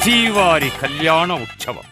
శ్రీవారి కళ్యాణ ఉత్సవం.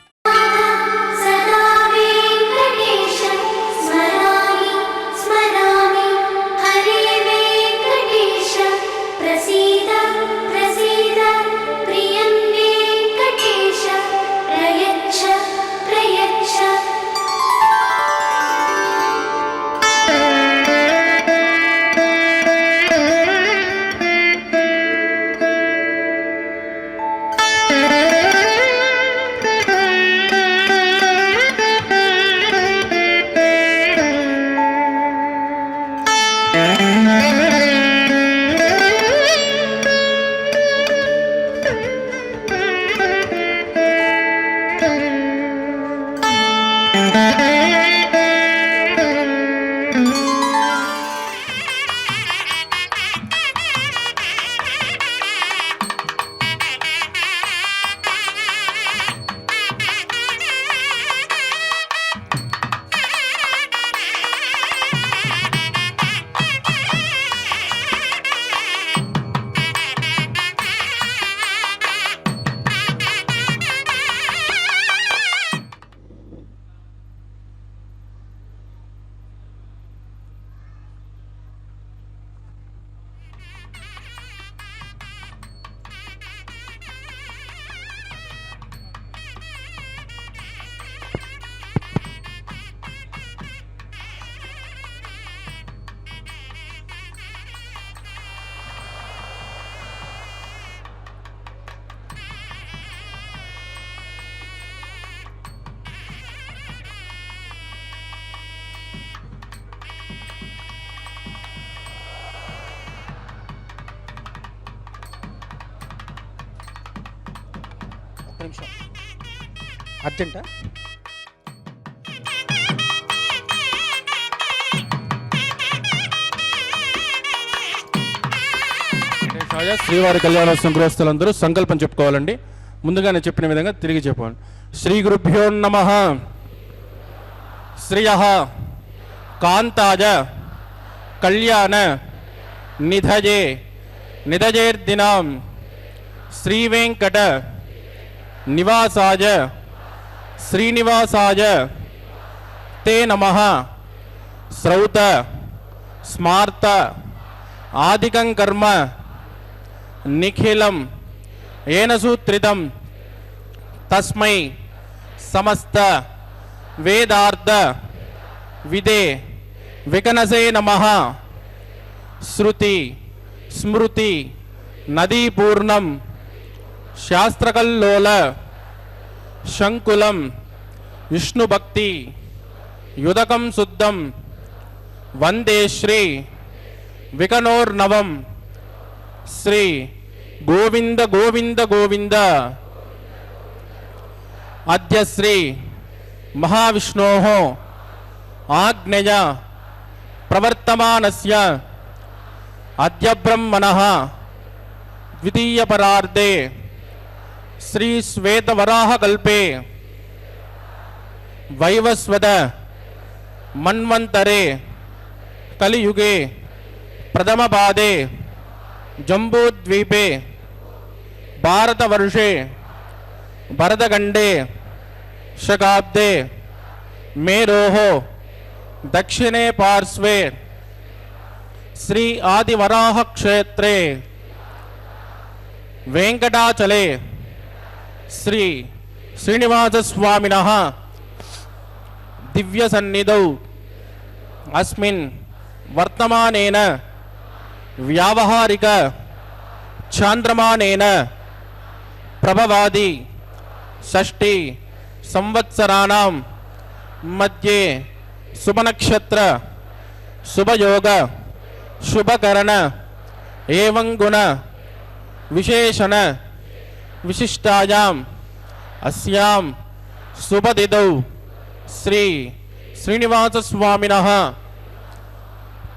అర్జెంటా? శ్రీవారి కళ్యాణోత్సవం గృహస్థులందరూ సంకల్పం చెప్పుకోవాలండి. ముందుగానే చెప్పిన విధంగా తిరిగి చెప్పాలి. శ్రీ గురుభ్యో నమః. శ్రియః కాంతాజ కళ్యాణ నిధజే నిధజేర్దినాం శ్రీవేంకట నివాసాయ శ్రీనివాసాయ తే నమః. శ్రౌత స్మార్త ఆదికం కర్మ నిఖిలం ఏన సూత్రితం తస్మై సమస్త వేదార్థ విదే వికనసే నమః. శృతి స్మృతి నదీపూర్ణం శాస్త్రకల్లోల శంకులం విష్ణుభక్తి యుదకం శుద్ధం వందే శ్రీ వికనోర్నవం. శ్రీ గోవింద గోవింద గోవింద. అద్య శ్రీ మహావిష్ణోః ఆజ్ఞయ ప్రవర్తమానస్య అద్య బ్రహ్మణః ద్వితీయపరార్ధే శ్రీ శ్వేతవరాహకల్పే వైవస్వత మన్వంతరే కలియుగే ప్రథమపాదే జంబూద్వీపే భారతవర్షే భరతఖండే శకాబ్దే మేరోః దక్షిణే పార్శ్వే శ్రీ ఆదివరాహ క్షేత్రే వెంకటాచలే శ్రీ శ్రీనివాసస్వామినః దివ్య సన్నిధౌ అస్మిన్ వర్తమానేన వ్యావహారిక చాంద్రమానేన ప్రభవాది షష్ఠి సంవత్సరాణం మధ్యే శుభనక్షత్ర శుభయోగ శుభకరణ ఏవం గుణ విశేషణ విశిష్టాయాం అస్యాం శుభతిథౌ శ్రీ శ్రీనివాసస్వామినః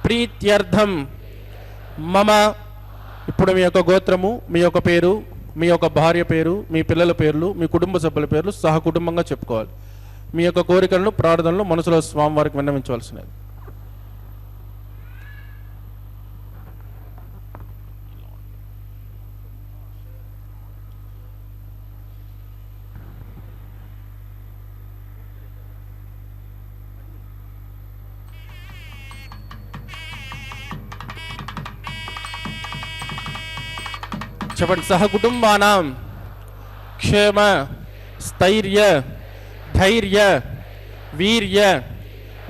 ప్రీత్యర్థం మమ. ఇప్పుడు మీ యొక్క గోత్రము, మీ యొక్క పేరు, మీ యొక్క భార్య పేరు, మీ పిల్లల పేర్లు, మీ కుటుంబ సభ్యుల పేర్లు సహకుటుంబంగా చెప్పుకోవాలి. మీ యొక్క కోరికలను ప్రార్థనలు మనసులో స్వామివారికి విన్నవించవలసినది. చెప్పండి. సహకుటుంబానాం క్షేమ స్థైర్య ధైర్య వీర్య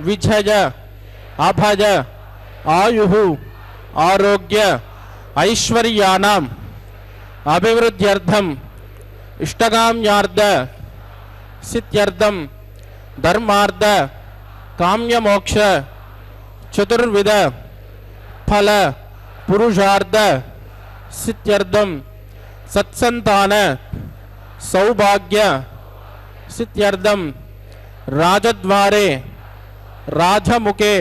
విజయ అభయ ఆయు ఆరోగ్య ఐశ్వర్యానాం అభివృద్ధ్యర్థం ఇష్టకామ్యార్థ సిద్ధ్యర్థం ధర్మార్థ కామ్యమోక్ష చతుర్విధ ఫల పురుషార్థ సిద్ధ్యర్థం సత్సంతాన సౌభాగ్య సిద్ధ్యర్థం రాజద్వారే రాజముఖే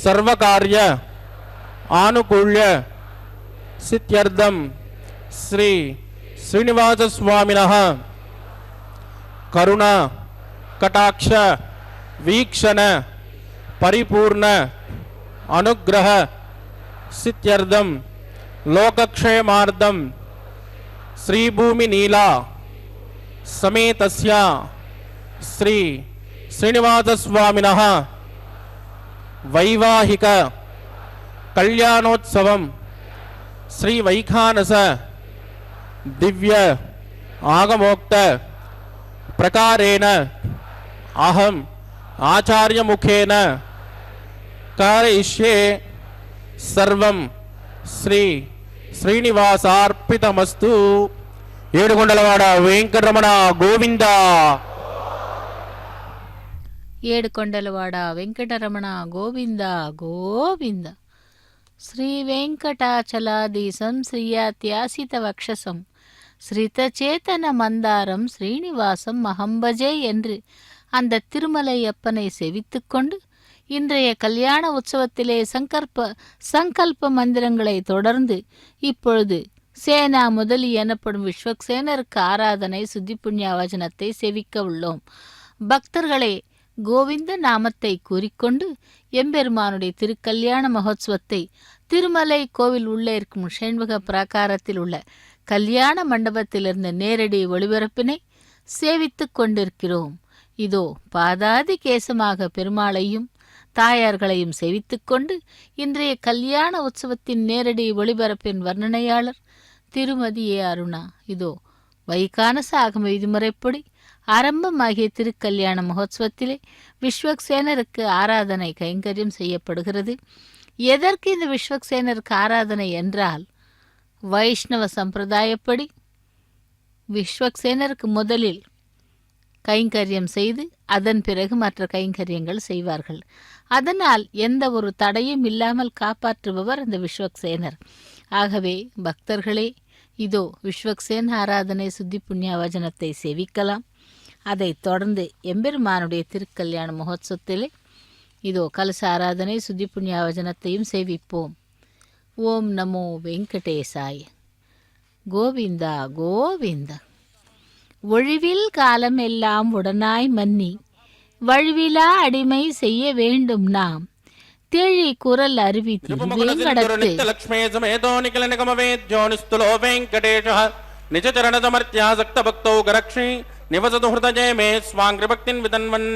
సర్వకార్య ఆనుకూల్య సిద్ధ్యర్థం శ్రీ శ్రీనివాస స్వామినః కరుణ కటాక్ష వీక్షణ పరిపూర్ణ అనుగ్రహ సిద్ధ్యర్థం లోకక్షేమార్థం శ్రీభూమి నీలా సమేతస్య శ్రీ శ్రీనివాస స్వామినః వైవాహిక కళ్యాణోత్సవం శ్రీ వైఖానస దివ్య ఆగమోక్త ప్రకారేణ అహం ఆచార్యముఖేన కారయిష్యే సర్వం శ్రీ శ్రీనివాసార్పితమస్తు. ఏడుకొండలవాడ వెంకటరమణ గోవింద. ఏడుకొండలవాడ వెంకటరమణ గోవింద గోవింద. శ్రీ వెంకటాచలాధీశం శ్రీయాత్యాసిత వక్షసం ஸ்ரிதச்சேதன மந்தாரம் ஸ்ரீனிவாசம் அகம்பஜே என்று அந்த திருமலையப்பனை செவித்துக்கொண்டு இன்றைய கல்யாண உற்சவத்திலே சங்கல்ப மந்திரங்களை தொடர்ந்து இப்பொழுது சேனா முதலி எனப்படும் விஸ்வக்சேனருக்கு ஆராதனை சுத்தி புண்ணிய வச்சனத்தை செவிக்க உள்ளோம். பக்தர்களே, கோவிந்த நாமத்தை கூறிக்கொண்டு எம்பெருமானுடைய திருக்கல்யாண மகோத்சவத்தை திருமலை கோவில் உள்ளே இருக்கும் ஷண்முக பிராகாரத்தில் உள்ள கல்யாண மண்டபத்திலிருந்து நேரடி ஒளிபரப்பினை சேவித்துக் கொண்டிருக்கிறோம். இதோ பாதாதி கேசமாக பெருமாளையும் தாயார்களையும் சேவித்துக்கொண்டு இன்றைய கல்யாண உற்சவத்தின் நேரடி ஒளிபரப்பின் வர்ணனையாளர் திருமதி ஏ அருணா இதோ வைகானச ஆகம விதிமுறைப்படி ஆரம்பமாகிய திருக்கல்யாண மகோத்சவத்திலே விஸ்வக்சேனருக்கு ஆராதனை கைங்கரியம் செய்யப்படுகிறது. எதற்கு இந்த விஸ்வக்சேனருக்கு ஆராதனை என்றால், வைஷ்ணவ சம்பிரதாயப்படி விஸ்வக்சேனருக்கு முதலில் கைங்கரியம் செய்து அதன் பிறகு மற்ற கைங்கரியங்கள் செய்வார்கள். அதனால் எந்த ஒரு தடையும் இல்லாமல் காப்பாற்றுபவர் இந்த விஸ்வக்சேனர். ஆகவே பக்தர்களே, இதோ விஸ்வக்சேன ஆராதனை சுத்தி புண்ணிய வச்சனத்தை சேவிக்கலாம். அதைத் தொடர்ந்து எம்பெருமானுடைய திருக்கல்யாண மகோத்சவத்திலே இதோ கலச ஆராதனை சுத்தி புண்ணிய வச்சனத்தையும் சேவிப்போம். ஓம் நமோ வெங்கடேசாய. கோவிந்தா கோவிந்தா. ஒழிவில் காலம் எல்லாம் உடனாய் மன்னி வழுவிலா அடிமை செய்ய வேண்டும் நாம் தேழி குரல் அருவி திருவேங்கடத்து லக்ஷ்மே சமேதோ நிகழ நிகமவேத்யோ நிஸ்துலோ வெங்கடேஷ நிஜ சரண சமர்த்யா சக்த பக்தோ கரக்ஷி நிவசது ஹிருதஜே மே ஸ்வாங்கிருபக்தின் விதன்வன்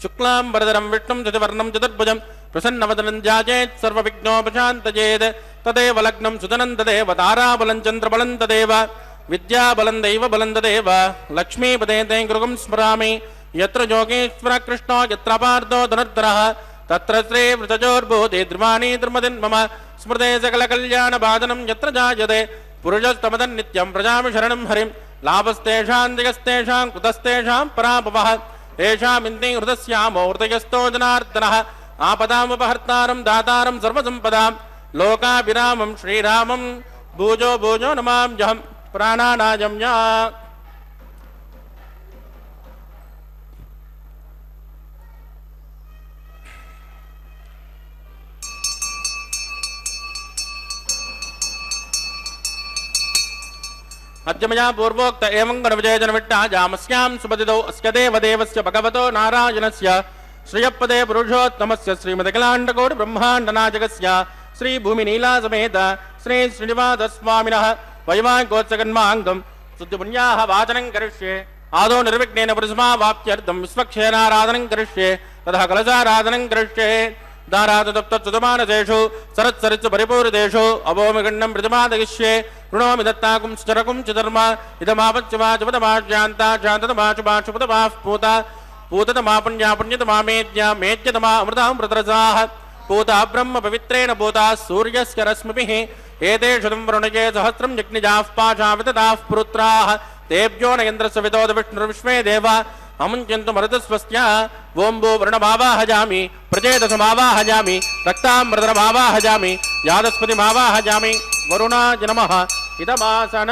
சுக்லாம் வரதரம் விஷ்ணும் சதுவர்ணம் சதுர்புஜம் பிரசன்னவதனம் ஜாஜேத் சர்வ விக்னோபசாந்தஜேத் ததேவ லக்னம் சுதனம் ததேவ தாராபலம் சந்திரபலம் ததேவ வித்யாபலம் தெய்வ பலம் ததேவ லக்ஷ்மீபதே தே கிருகம் ஸ்மராமி யத்ர யோகேஸ்வர கிருஷ்ணோ யத்ர பார்தோ தனுர்தரः தத்ர ஸ்ரீ விருத்தஜோர்பூதே திருமாணி திருமதின் மம ஸ்மிருதே சகல கல்யாண பாதனம் யத்ர ஜாயதே புருஷஸ்தமதன் நித்யம் பிரஜாமி சரணம் ஹரிம் லாபஸ்தேஷாம் திகஸ்தேஷாம் குதஸ்தேஷாம் பராபவः ஏஷாம் இந்தி ஹிருதஸ்யாமோ ஹிருதயஸ்தோ ஜனார்தனः ஆபதாமுபஹர்த்தாரம் தாதாரம் சர்வசம்பதாம் லோகாபிராமம் ஸ்ரீராமம் பூஜோ பூஜோ நமாம்யஹம் பிராணாநாயம் யா. अद्यमया पूर्वोक्त एवं गणविजयजनविट्टा जामस्यां सुपतितौ अस्य देवदेवस्य भगवतो नारायणस्य श्रियपदे पुरुषोत्तमस्य श्रीमदखिलाण्डकोटि ब्रह्माण्डनायकस्य श्रीभूमिनीलासमेत श्री श्रीनिवासस्वामिनः वैवाहिकोत्सकन्माङ्गं शुद्धिपुण्याः वाचनं करिष्ये. आदौ निर्विघ्नेन पुरुषमावाप्त्यर्थं विश्वक्षेनाराधनं करिष्ये. ततः कलशाराधनं करिष्ये. दारातप्तमानसेषु सरत्सरित्सु परिपूरितेषु अभोमिगण्डं प्रतिमादयिष्ये कृणोमि दत्ताकुं चरकुं च धर्म इदमापच्यवाचपदमाश्यान्ता शान्ततमाशुभाशुपदमाः पूता पूततमा पुण्या पुण्यतमा मेद्या मेद्यतमा अमृतामृतरसाः पूता ब्रह्म पवित्रेण पूता सूर्यस्य रश्मिभिः एतेषु वरुणये सहस्रं यज्ञजाः पाशावितदाः पुरुत्राः तेभ्यो न इन्द्रस्य विदोद विष्णुर्विश्वे देव अमुञ्चन्तु मरुतस्वस्य वोम्बो वर्णमावाहजामि प्रचेतसमावाहजामि रक्तामृतमावाहजामि यादस्पतिमावाहजामि वरुणाय नमः इदमासन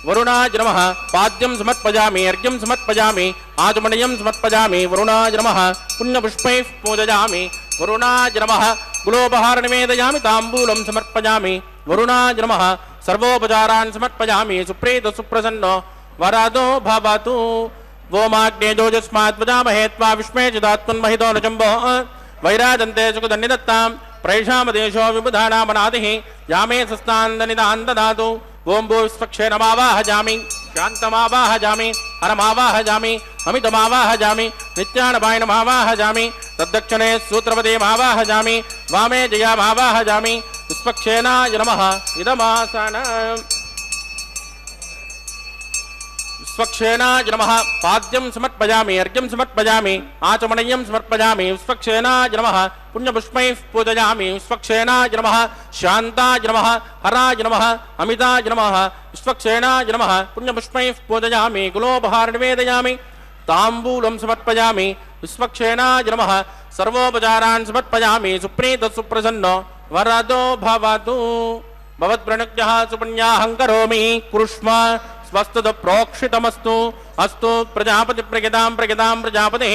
वरुणाय नमः पाद्यं समर्पयामि अर्घ्यं समर्पयामि आचमनीयं समर्पयामि वरुणाय नमः पुण्यपुष्पैः पूजयामि वरुणाय नमः कुलोपहार निवेदयामि ताम्बूलं समर्पयामि वरुणाय नमः सर्वोपचारान् समर्पयामि सुप्रीत सुप्रसन्नो वरादो भवतु वोमाग्ने जोजस्मात् वदामहे त्वा विश्वे चिदात्मन्महितो न जम्बो वैराजन्ते सुखदन्निदत्तां प्रैषामदेशो विबुधानामनादिः यामे सस्तान्दनिदान् ददातु ओं भो विश्वक्षेणमावाहजामि शान्तमावाहजामि हरमावाहजामि अमितमावाहजामि नित्यानपायनमावाहजामि तद्दक्षिणे सूत्रपदेमावाहजामि वामे जयामावाहजामि विश्वक्षेणाय नमः इदमासन विश्वक्षेणाय नमः पाद्यं समर्पयामि अर्घ्यं समर्पयामि आचमनीयं समर्पयामि विश्वक्षेणाय नमः पुण्यपुष्पैः पूजयामि विश्वक्षेणाय नमः शान्ताय नमः हराय नमः अमिताय नमः विश्वक्षेणाय नमः पुण्यपुष्पैः पूजयामि कुलोपहार निवेदयामि ताम्बूलं समर्पयामि विश्वक्षेणाय नमः सर्वोपचारान् समर्पयामि सुप्रीत सुप्रसन्नो वरदो भवतु भवत्प्रणुज्ञः सुपुण्याहं करोमि कुरुष्म स्वस्तु प्रोक्षितमस्तु अस्तु प्रजापति प्रगितां प्रजापतिः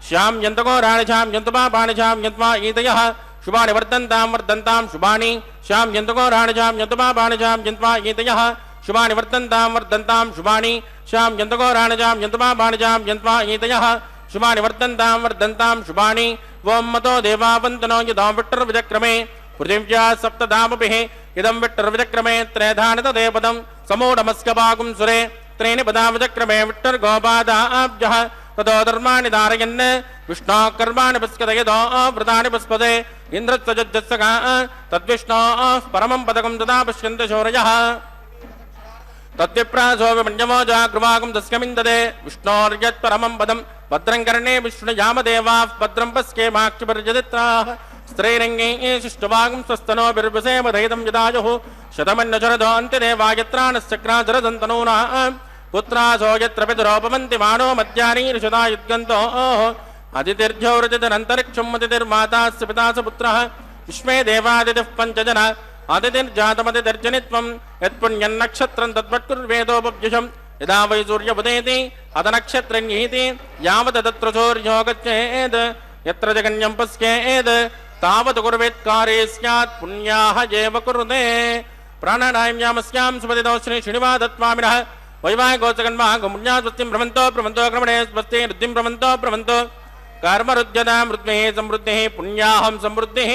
श्याम यन्तको राणिशां यन्तुमा पाणिशां यन्त्वा ईतयः शुभानि वर्धन्तां शुभानि श्याम यन्तको राणिशां यन्तुमा पाणिशां यन्त्वा ईतयः शुभानि वर्धन्तां शुभानि श्याम यन्तको राणिशां यन्तुमा पाणिशां यन्त्वा ईतयः शुभानि वर्धन्तां शुभानि वों मतो देवावन्तनो यदां विट्टर्विचक्रमे पृथिव्या सप्तधामभिः इदं विट्टर्विचक्रमे त्रयधानि तदेपदं समूढमस्कपाकुं सुरे त्रीणि पदाविचक्रमे विट्टर्गोपादाब्जः ततो धर्माणि धारयन् विष्णोः कर्माणि पुष्कतयतो व्रतानि पुष्पते इन्द्रस्वजज्जस्सखा तद्विष्णोः परमं पदकं तदा पश्यन्ति शौर्यः तद्विप्रासो विमन्यवो जागृवाकं तस्कमिन्दते विष्णोर्यत्परमं पदं भद्रं कर्णे विष्णुयामदेवाः भद्रं पश्येमाक्षिपर्यदित्राः स्त्रैरङ्गे शिष्टवागं स्वस्तनोभिर्वसेमधैतं यदायुः शतमन्यशरदो अन्त्यदेवायत्राणश्चक्राचरदन्तनूनाः पुत्रासो यत्र पितरोपमन्ति मानो मध्यानीर्षदा युद्गन्तो अतिथिर्झौरतिरन्तरिक्षम् अतिथिर्मातास्य पिता स पुत्रः विश्वे देवादितिः पञ्चजन अतिथिर्जातमतिथिर्जनित्वं यत्पुण्यन्नक्षत्रं तद्वत्कुर्वेदोपव्युषं यदा वै सूर्यमुदेति अतनक्षत्रन्यीति यावत् तत्र सूर्यो गच्छेत् यत्र जगन्यं पश्येत् तावत् कुर्वेत्कारे स्यात् पुण्याः एव कुरुते प्राणानायम्यामस्यां सुपतितो श्री श्रीनिवासत्वामिनः वैवाहिकोत्सकन्मा गुमुण्यास्वस्तिं भ्रमन्तो क्रमणे स्वस्ति रुद्धिं भ्रमन्तो कर्मरुद्यतां रुद्मेः समृद्धिः पुण्याहं समृद्धिः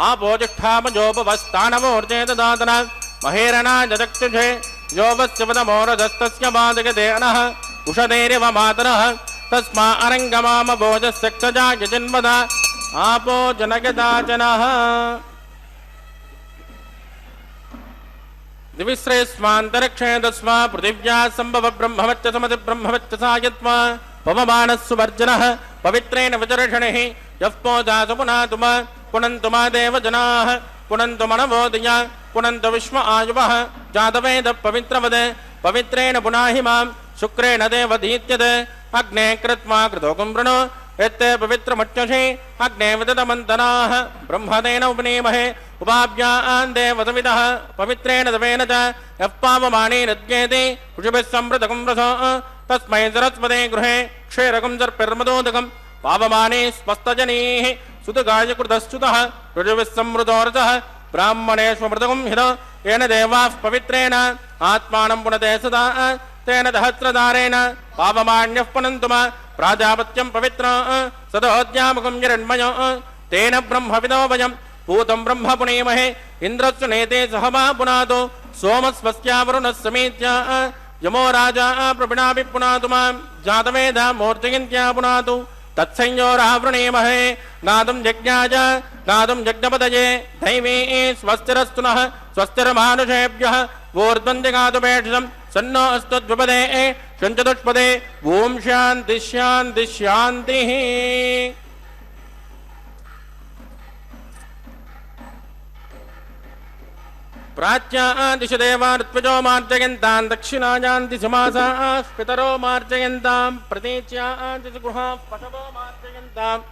आपोजिष्ठामजोपवस्तानवोर्जे ददातन महेरणा जचक्षुषे योपस्य पदमोरधस्तस्य बाधगते अनः उषधेरिव मातरः तस्मा अरङ्गमामभोजस्यक्षजाय जन्मद आपो जनगदाचनः दिविश्रेष्मान्तरिक्षे तस्मा पृथिव्या सम्भव ब्रह्मवच्च समति ब्रह्मवच्च सायत्वा पवमानः सुवर्जनः पवित्रेण विचर्षणिः यः पोजासु पुनातुम पुनन्तुमा देवजनाः पुनन्तु मनवोदय पुनन्तु विश्व आयुवः जातवेद पवित्रवद पवित्रेण पुनाहि मां शुक्रेण देवदीत्यद अग्ने कृत्वा कृतोकं वृणो यत्ते पवित्रमच्युषे अग्ने विदतमन्तराः ब्रह्मतेन उपनीमहे उपाभ्यान् देवतविदः पवित्रेण दवेन च यः पावमानेरद्येते ऋषिभिः समृतकं रसो तस्मै सरस्वते गृहे क्षीरकं सर्पिर्मदोदकं पावमाने स्वस्तजनीः सुतगायकृतश्च्युतः ऋषिभिः समृतोरसः ब्राह्मणेष्वमृतकं हित येन देवाः पवित्रेण आत्मानं पुनते सदा तेन सहस्रधारेण पावमान्यः पुनन्तुम प्राजापत्यं पवित्र सदोद्यामकं हिरण्मयो तेन ब्रह्मविदो वयं पूतं ब्रह्म पुनीमहे इन्द्रस्य नेते सह मा पुनातो सोमस्वस्यावरुणः समेत्य यमो राजा प्रपिणापि पुनातु मां जातवेदा मूर्तियन्त्या पुनातु तत्संयोरावृणीमहे गातुं यज्ञाय गातुं यज्ञपतये दैवी स्वस्तिरस्तु नः स्वस्तिर्मानुषेभ्यः ऊर्ध्वन्दिगातुपेक्षितं सन्नो अस्तुद्विपदे शञ्चतुष्पदे ॐ शान्ति शान्ति शान्तिः। प्राच्यादिश देवार्त्वजो मार्जयन्तां दक्षिणायान्ति समासाः पितरो मार्जयन्तां प्रतीच्यादिश गृहाः पशवो मार्जयन्ताम्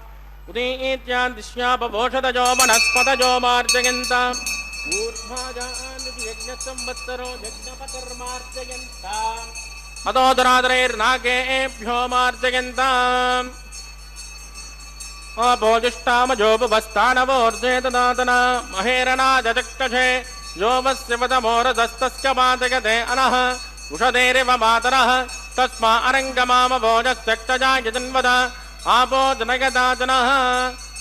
उदीत्यादिश्यापभोषदजो वनस्पतजो मार्जयन्ताम् ऊर्ध्वाजान्ति यज्ञसंवत्सरो यज्ञपतिर्मार्जयन्ताम् अदोदरादरैर्नागेभ्यो मार्जयन्ताम् अभोजिष्टामजोपवस्थानवोर्जेतदातना महेरणाजचक्षे यो वस्य वदमोरदस्तस्य पातयते अनः उषधेरिव मातरः तस्मा अरङ्गमामभोजस्त्यक्तजायजन्वद आपो जनयदातनः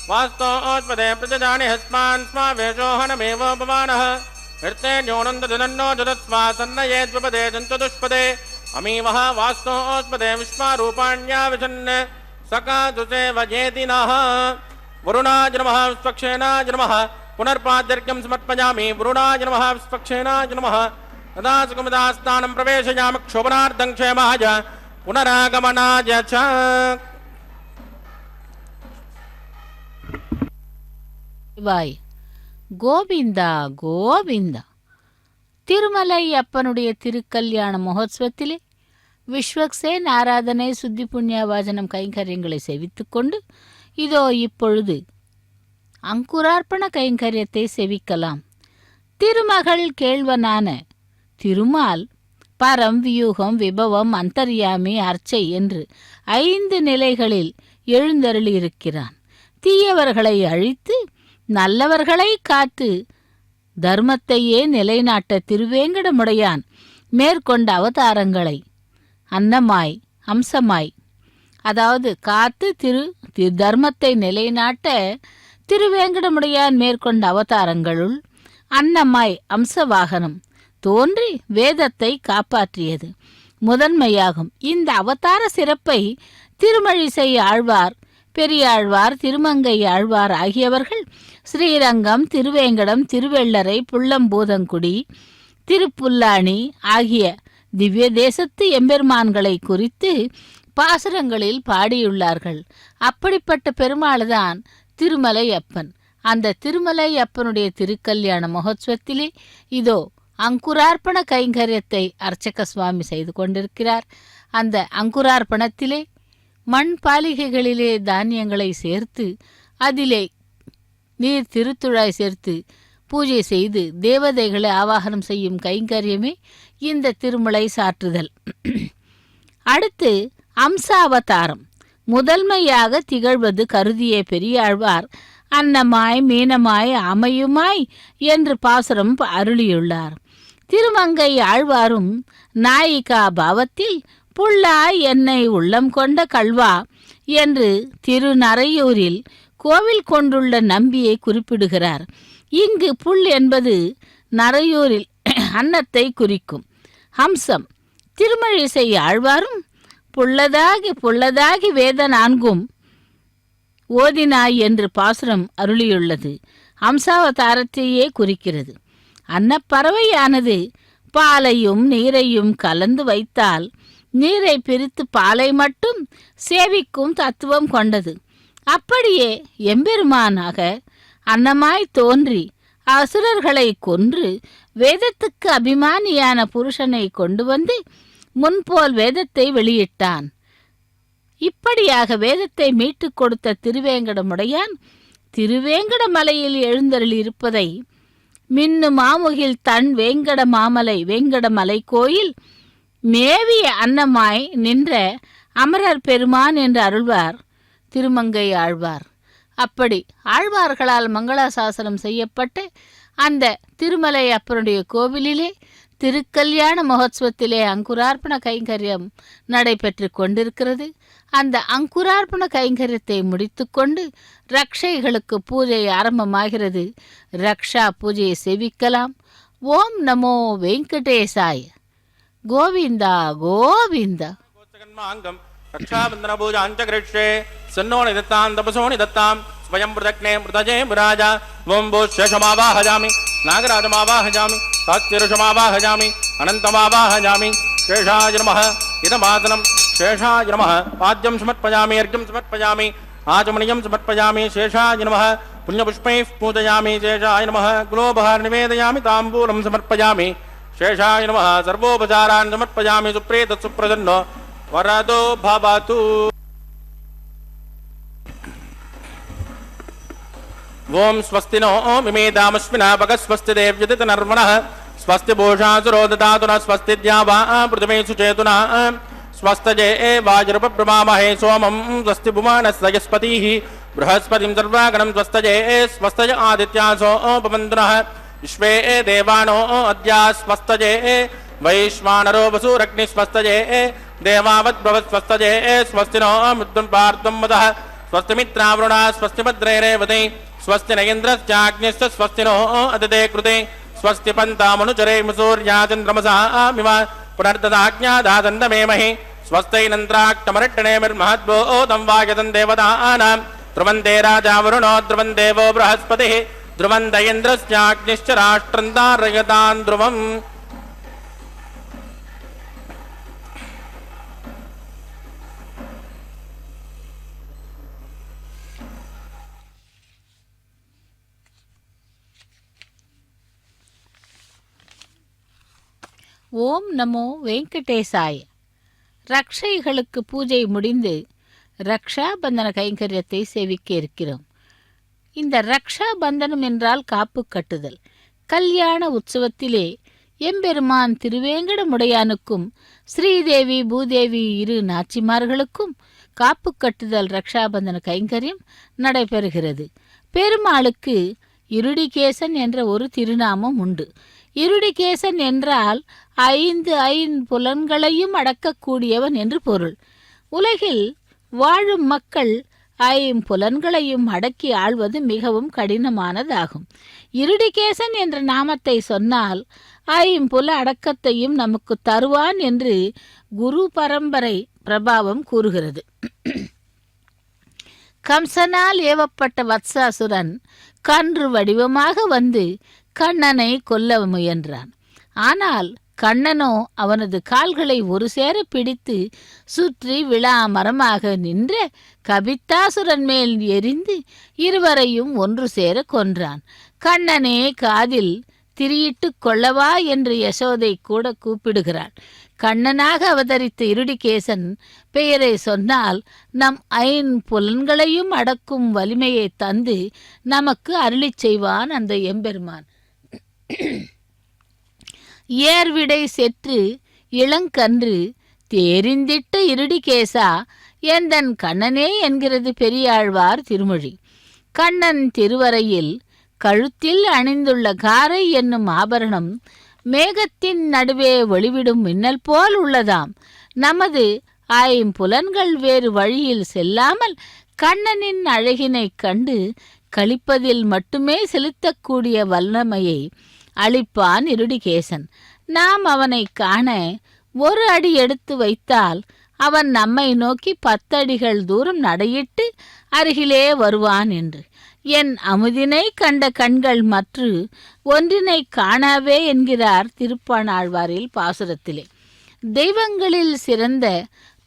वास्तोऽस्पदे प्रजजानि हस्मान् स्मावेशोहनमेवोपमानः हृते न्योनन्दजनन्नो जदस्मा सन्नयेद्विपदे जन्तुदुष्पदे अमीवः वास्तोऽस्पदे विश्वारूपाण्याविशन् सकादुसे वजेति नः वरुणाय नमः स्वक्षेनाय नमः पुनर्पाद्यर्घ्यं समर्पयामि वरुणाय नमः स्वक्षेनाय नमः तदा सुगमदास्थानं प्रवेशयामि क्षोभनार्थं क्षेमाय पुनरागमनाय च। வாய் கோவிந்தா கோவிந்தா. திருமலை அப்பனுடைய திருக்கல்யாண மகோத்சவத்திலே விஸ்வக்சேன் ஆராதனை சுத்தி புண்ணியவாசனம் கைங்கரியங்களை செவித்துக்கொண்டு இதோ இப்பொழுது அங்குரார்ப்பண கைங்கரியத்தை செவிக்கலாம். திருமகள் கேள்வனான திருமால் பரம், வியூகம், விபவம், அந்தர்யாமி, அர்ச்சை என்று 5 நிலைகளில் எழுந்தருளியிருக்கிறான். தீயவர்களை அழித்து நல்லவர்களை காத்து தர்மத்தையே நிலைநாட்ட திருவேங்கடமுடையான் மேற்கொண்ட அவதாரங்களை அன்னமாய் அம்சமாய், அதாவது காத்து தர்மத்தை நிலைநாட்ட திருவேங்கடமுடையான் மேற்கொண்ட அவதாரங்களுள் அன்னமாய் அம்சவாகனம் தோன்றி வேதத்தை காப்பாற்றியது முதன்மையாகும். இந்த அவதார சிறப்பை திருமழிசை ஆழ்வார், பெரியாழ்வார், திருமங்கை ஆழ்வார் ஆகியவர்கள் ஸ்ரீரங்கம், திருவேங்கடம், திருவெள்ளரை, புள்ளம்பூதங்குடி, திருப்புல்லானி ஆகிய திவ்ய தேசத்து எம்பெருமான்களை குறித்து பாசுரங்களில் பாடியுள்ளார்கள். அப்படிப்பட்ட பெருமாள்தான் திருமலை அப்பன். அந்த திருமலை அப்பனுடைய திருக்கல்யாண மகோத்சவத்திலே இதோ அங்குரார்ப்பண கைங்கரியத்தை அர்ச்சக சுவாமி செய்து கொண்டிருக்கிறார். அந்த அங்குரார்ப்பணத்திலே மண் பாலிகைகளிலே தானியங்களை சேர்த்து அதிலே நீர் திருத்துழாய் சேர்த்து பூஜை செய்து தேவதைகளை ஆவாகனம் செய்யும் கைங்கரியமே இந்த திருமலை சாற்றுதல். அடுத்து அம்சாவதாரம் முதன்மையாக திகழ்வது கருதிய பெரியாழ்வார் அன்னமாய், மீனமாய், அமையுமாய் என்று பாசுரம் அருளியுள்ளார். திருமங்கை ஆழ்வாரும் நாயிகா பாவத்தில் புல்லாய் என்னை உள்ளம் கொண்ட கல்வா என்று திருநறையூரில் கோவில் கொண்டுள்ள நம்பியை குறிப்பிடுகிறார். இங்கு புல் என்பது நறையூரில் அன்னத்தை குறிக்கும். ஹம்சம் திருமழிசை ஆழ்வாரும் புள்ளதாகி வேத 4 ஓதினாய் என்று பாசுரம் அருளியுள்ளது. ஹம்சாவதாரத்தையே குறிக்கிறது. அன்னப்பறவையானது பாலையும் நீரையும் கலந்து வைத்தால் நீரை பிரித்து பாலை மட்டும் சேவிக்கும் தத்துவம் கொண்டது. அப்படியே எம்பெருமானாக அன்னமாய் தோன்றி அசுரர்களை கொன்று வேதத்துக்கு அபிமானியான புருஷனை கொண்டு வந்து முன்போல் வேதத்தை வெளியிட்டான். இப்படியாக வேதத்தை மீட்டுக் கொடுத்த திருவேங்கடமுடையான் திருவேங்கட மலையில் எழுந்தருள் இருப்பதை மின்னு மாமுகில் தன் வேங்கட மாமலை வேங்கடமலை கோயில் மேவிய அன்னமாய் நின்ற அமரர் பெருமான் என்று அருள்வார் திருமங்கை ஆழ்வார். அப்படி ஆழ்வார்களால் மங்களாசாசனம் செய்யப்பட்ட அந்த திருமலை அப்பனுடைய கோவிலிலே திருக்கல்யாண மகோத்சவத்திலே அங்குரார்ப்பண கைங்கரியம் நடைபெற்று கொண்டிருக்கிறது. அந்த அங்குரார்ப்பண கைங்கரியத்தை முடித்துக்கொண்டு ரக்ஷைகளுக்கு பூஜை ஆரம்பமாகிறது. ரக்ஷா பூஜையை சேவிக்கலாம். ஓம் நமோ வெங்கடேசாய. கோவிந்தா கோவிந்தா. रक्षाबंधन पूजांच कृष्ये सन्नो निदत्तां तपसो निदत्तां स्वयं पृथक्ने मृतजे विराज ओं भूषमावाहजामि नागराजमावाहजामि साक्षिरुषमावाहजामि अनन्तमावाहजामि शेषाय नमः इदमासनं शेषाय नमः पाद्यं समर्पयामि अर्घ्यं समर्पयामि आचमनीयं समर्पयामि शेषाय नमः पुण्यपुष्पैः पूजयामि शेषाय नमः गुलोपहार निवेदयामि ताम्बूलं समर्पयामि शेषाय नमः सर्वोपचारान् समर्पयामि सुप्रीत सुप्रसन्नो वरदो भवतु ओं स्वस्ति नो मिमेदामश्विना भगस्वस्ति देव्यदित नर्मणः स्वस्ति भूषासुरो ददातु न स्वस्ति द्यावा पृथिवीषु चेतुना स्वस्तजे वाजुरुपब्रमामहे सोमं स्वस्ति भुवनस्पतिः बृहस्पतिं सर्वागणं स्वस्तजे स्वस्तज आदित्यासो उपमन्त्रिणः विश्वे देवानो अद्या स्वस्तजे वैश्वानरो वसुरग्नि स्वस्तजे देवावद्भवस्वस्तजे स्वस्ति नो मृत्युं पार्थं मदः स्वस्ति मित्रावरुणा स्वस्ति भद्रे रेवते स्वस्ति न इन्द्रश्चाग्निश्च स्वस्ति नो अदिते कृते स्वस्ति पन्तामनुचरे सूर्या चन्द्रमसामिव पुनर्ददाज्ञादादन्दमेमहि स्वस्तैनन्द्राक्तमरट्टणेमिर्महद्वोदं वायतं देवतानां ध्रुवन्ते राजा वरुणो ध्रुवन् देवो बृहस्पतिः ध्रुवन्त इन्द्रश्चाग्निश्च राष्ट्रं तारयतां ध्रुवम् ஓம் நமோ வெங்கடேசாய. ரக்ஷைகளுக்கு பூஜை முடிந்து ரக்ஷாபந்தன கைங்கரியத்தை சேவிக்க இருக்கிறோம். இந்த ரக்ஷாபந்தனம் என்றால் காப்பு கட்டுதல். கல்யாண உற்சவத்திலே எம்பெருமான் திருவேங்கடமுடையானுக்கும் ஸ்ரீதேவி பூதேவி இரு நாச்சிமார்களுக்கும் காப்பு கட்டுதல் ரக்ஷாபந்தன கைங்கரியம் நடைபெறுகிறது. பெருமாளுக்கு இருடிகேசன் என்ற ஒரு திருநாமம் உண்டு. இருடிகேசன் என்றால் 5 ஐம்புலன்களையும் அடக்கக்கூடியவன் என்று பொருள். உலகில் வாழும் மக்கள் 5 புலன்களையும் அடக்கி ஆள்வது மிகவும் கடினமானதாகும். இருடிகேசன் என்ற நாமத்தை சொன்னால் 5 புல அடக்கத்தையும் நமக்கு தருவான் என்று குரு பரம்பரை பிரபாவம் கூறுகிறது. கம்சனால் ஏவப்பட்ட வத்சாசுரன் கன்று வடிவமாக வந்து கண்ணனை கொல்ல முயன்றான். ஆனால் கண்ணனோ அவனது கால்களை ஒரு சேர பிடித்து சுற்றி விழா மரமாக நின்ற கபித்தாசுரன் மேல் எரிந்து இருவரையும் ஒன்று சேர கொன்றான். கண்ணனே காதில் திரியிட்டு கொள்ளவா என்று யசோதை கூட கூப்பிடுகிறாள். கண்ணனாக அவதரித்த இருடிகேசன் பெயரை சொன்னால் நம் 5 புலன்களையும் அடக்கும் வலிமையை தந்து நமக்கு அருளிச் செய்வான் அந்த எம்பெருமான். ஏர்விடை செற்று இளங்கன்று தேரிந்திட்ட இருடிகேசா எந்தன் கண்ணனே என்கிறது பெரியாழ்வார் திருமொழி. கண்ணன் திருவரையில் கழுத்தில் அணிந்துள்ள காரை என்னும் ஆபரணம் மேகத்தின் நடுவே ஒளிவிடும் மின்னல் போல் உள்ளதாம். நமது 5 புலன்கள் வேறு வழியில் செல்லாமல் கண்ணனின் அழகினை கண்டு களிப்பதில் மட்டுமே செலுத்தக்கூடிய வல்லமையை அளிப்பான் இருடிகேசன். நாம் அவனை காண ஒரு அடி எடுத்து வைத்தால் அவன் நம்மை நோக்கி 10 அடிகள் தூரம் நடையிட்டு அருகிலே வருவான் என்று. என் அமுதினை கண்ட கண்கள் மற்ற ஒன்றினை காணாவே என்கிறார் திருப்பாணாழ்வாரில் பாசுரத்திலே. தெய்வங்களில் சிறந்த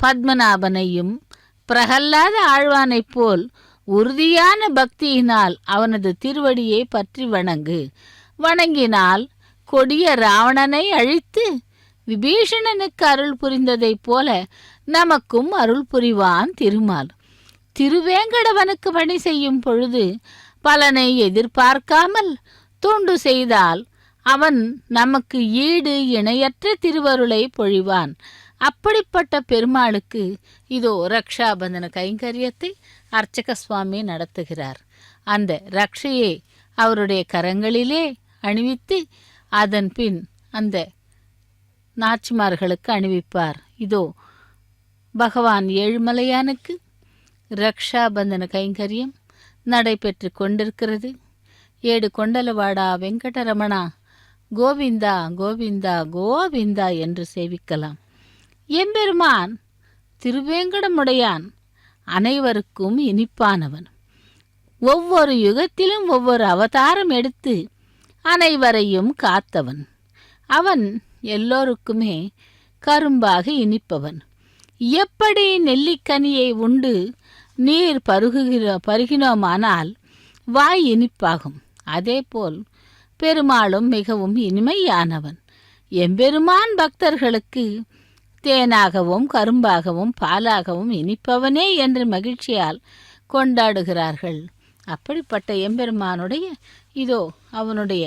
பத்மநாபனையும் பிரகல்லாத ஆழ்வானைப் போல் உறுதியான பக்தியினால் அவனது திருவடியை பற்றி வணங்கினால் கொடிய ராவணனை அழித்து விபீஷணனுக்கு அருள் புரிந்ததைப் போல நமக்கும் அருள் புரிவான் திருமால். திருவேங்கடவனுக்கு பணி செய்யும் பொழுது பலனை எதிர்பார்க்காமல் தொண்டு செய்தால் அவன் நமக்கு ஈடு இணையற்ற திருவருளை பொழிவான். அப்படிப்பட்ட பெருமாளுக்கு இதோ ரக்ஷாபந்தன கைங்கரியத்தை அர்ச்சக சுவாமி நடத்துகிறார். அந்த ரக்ஷையை அவருடைய கரங்களிலே அணிவித்து அதன் பின் அந்த நாச்சிமார்களுக்கு அணிவிப்பார். இதோ பகவான் ஏழுமலையானுக்கு ரக்ஷாபந்தன கைங்கரியம் நடைபெற்று கொண்டிருக்கிறது. ஏடு கொண்டலவாடா வெங்கடரமணா கோவிந்தா கோவிந்தா கோவிந்தா என்று சேவிக்கலாம். எம்பெருமான் திருவேங்கடமுடையான் அனைவருக்கும் இனிப்பானவன். ஒவ்வொரு யுகத்திலும் ஒவ்வொரு அவதாரம் எடுத்து அனைவரையும் காத்தவன். அவன் எல்லோருக்குமே கரும்பாக இனிப்பவன். எப்படி நெல்லிக்கனியை உண்டு நீர் பருகினோமானால் வாய் இனிப்பாகும், அதேபோல் பெருமாளும் மிகவும் இனிமையானவன். எம்பெருமான் பக்தர்களுக்கு தேனாகவும் கரும்பாகவும் பாலாகவும் இனிப்பவனே என்று மகிழ்ச்சியால் கொண்டாடுகிறார்கள். அப்படிப்பட்ட எம்பெருமானுடைய இதோ அவனுடைய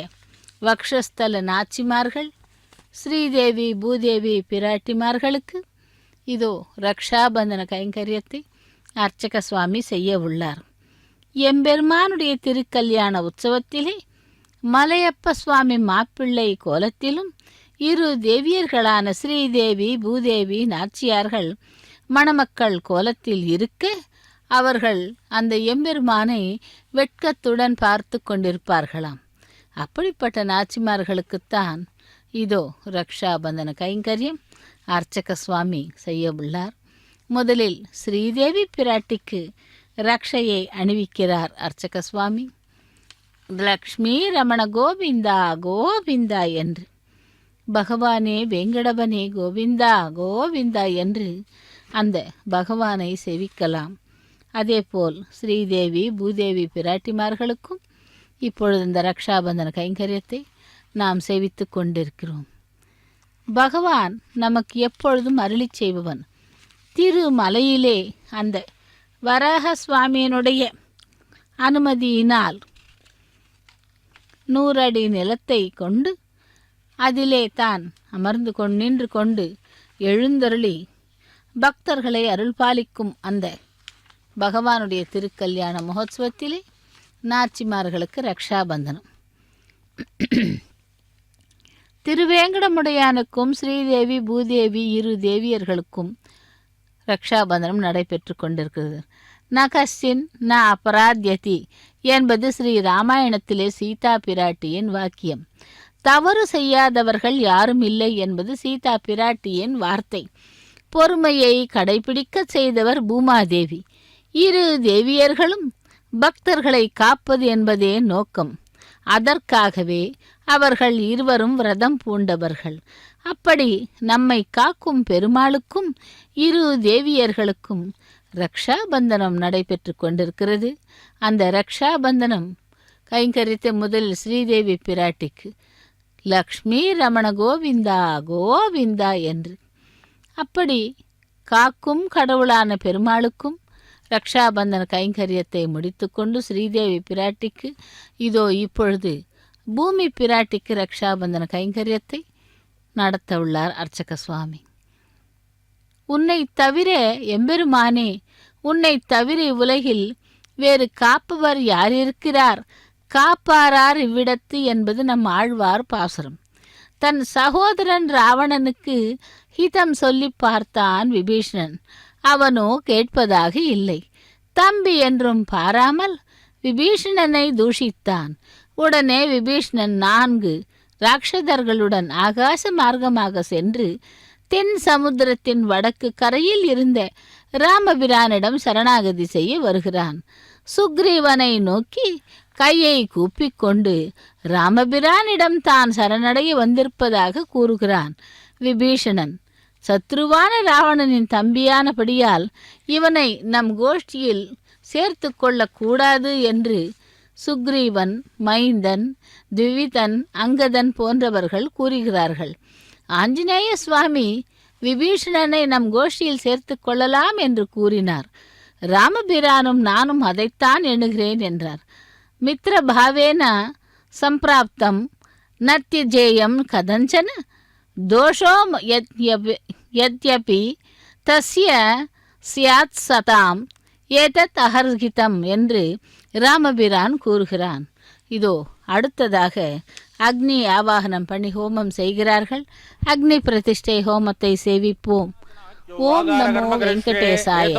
வக்ஷஸ்தல நாச்சிமார்கள் ஸ்ரீதேவி பூதேவி பிராட்டிமார்களுக்கு இதோ ரக்ஷாபந்தன கைங்கரியத்தை அர்ச்சக சுவாமி செய்ய உள்ளார். எம்பெருமானுடைய திருக்கல்யாண உற்சவத்திலே மலையப்ப சுவாமி மாப்பிள்ளை கோலத்திலும் இரு தேவியர்களான ஸ்ரீதேவி பூதேவி நாச்சியார்கள் மணமக்கள் கோலத்தில் இருக்க அவர்கள் அந்த எம்பெருமானை வெட்கத்துடன் பார்த்து கொண்டிருப்பார்களாம். அப்படிப்பட்ட நாச்சிமார்களுக்குத்தான் இதோ ரக்ஷாபந்தன கைங்கரியம் அர்ச்சக சுவாமி செய்ய உள்ளார். முதலில் ஸ்ரீதேவி பிராட்டிக்கு ரக்ஷையை அணிவிக்கிறார் அர்ச்சக சுவாமி. லக்ஷ்மி ரமண கோவிந்தா கோவிந்தா என்று, பகவானே வேங்கடவனே கோவிந்தா கோவிந்தா என்று அந்த பகவானை சேவிக்கலாம். அதேபோல் ஸ்ரீதேவி பூதேவி பிராட்டிமார்களுக்கும் இப்பொழுது இந்த ரக்ஷாபந்தன கைங்கரியத்தை நாம் சேவித்து கொண்டிருக்கிறோம். பகவான் நமக்கு எப்பொழுதும் அருளி செய்பவன். திருமலையிலே அந்த வராக சுவாமியினுடைய அனுமதியினால் 100 அடி நிலத்தை கொண்டு அதிலே தான் அமர்ந்து நின்று கொண்டு எழுந்தருளி பக்தர்களை அருள்பாலிக்கும் அந்த பகவானுடைய திருக்கல்யாண மகோத்சவத்திலே நாச்சிமார்களுக்கு ரக்ஷாபந்தனம். திருவேங்கடமுடையானுக்கும் ஸ்ரீதேவி பூதேவி இரு தேவியர்களுக்கும் ரக்ஷாபந்தனம் நடைபெற்று கொண்டிருக்கிறது. நகசின் ந அபராத்யதி என்பது ஸ்ரீ ராமாயணத்திலே சீதா பிராட்டியின் வாக்கியம். தவறு செய்யாதவர்கள் யாரும் இல்லை என்பது சீதா பிராட்டியின் வார்த்தை. பொறுமையை கடைபிடிக்க செய்தவர் பூமாதேவி. இரு தேவியர்களும் பக்தர்களை காப்பது என்பதே நோக்கம். அதற்காகவே அவர்கள் இருவரும் விரதம் பூண்டவர்கள். அப்படி நம்மை காக்கும் பெருமாளுக்கும் இரு தேவியர்களுக்கும் ரக்ஷாபந்தனம் நடைபெற்று கொண்டிருக்கிறது. அந்த ரக்ஷாபந்தனம் கைங்கரித்த முதலில் ஸ்ரீதேவி பிராட்டிக்கு லக்ஷ்மி ரமண கோவிந்தா கோவிந்தா என்று, அப்படி காக்கும் கடவுளான பெருமாளுக்கும் ரக்ஷாபந்தன கைங்கரியத்தை முடித்துக்கொண்டு ஸ்ரீதேவி பிராட்டிக்கு இதோ இப்பொழுது பூமி பிராட்டிக்கு ரக்ஷாபந்தன கைங்கரியத்தை நடத்த உள்ளார் அர்ச்சக சுவாமி. உன்னை தவிர எம்பெருமானே, உன்னை தவிர உலகில் வேறு காப்பவர் யார் இருக்கிறார், காப்பாரார் இவ்விடத்து என்பது நம் ஆழ்வார் பாசுரம். தன் சகோதரன் ராவணனுக்கு ஹிதம் சொல்லி பார்த்தான் விபீஷணன். அவனோ கேட்பதாக இல்லை. தம்பி என்றும் பாராமல் விபீஷணனை தூஷித்தான். உடனே விபீஷணன் 4 ராட்சதர்களுடன் ஆகாச மார்க்கமாக சென்று தென் சமுத்திரத்தின் வடக்கு கரையில் இருந்த ராமபிரானிடம் சரணாகதி செய்ய வருகிறான். சுக்ரீவனை நோக்கி கையை கூப்பிக்கொண்டு ராமபிரானிடம் தான் சரணடைய வந்திருப்பதாக கூறுகிறான். விபீஷணன் சத்ருவான ராவணனின் தம்பியானபடியால் இவனை நம் கோஷ்டியில் சேர்த்து கொள்ளக்கூடாது என்று சுக்ரீவன், மைந்தன், திவிதன், அங்கதன் போன்றவர்கள் கூறுகிறார்கள். ஆஞ்சநேய சுவாமி விபீஷணனை நம் கோஷ்டியில் சேர்த்து கொள்ளலாம் என்று கூறினார். ராமபிரானும் நானும் அதைத்தான் எண்ணுகிறேன் என்றார். மித்ர பாவேன சம்பிராப்தம் நத்யஜேயம் கதஞ்சன தோஷோ யத்யபி தஸ்ய ஸ்யாத் சதாம் ஏதத் அஹர்கிதம் என்று ராமபிரான் கூறுகிறான். இதோ அடுத்ததாக அக்னி ஆவாகனம் பண்ணி ஹோமம் செய்கிறார்கள். அக்னி பிரதிஷ்டை ஹோமத்தை சேவிப்போம். ஓம் நமோ வெங்கடேசாய.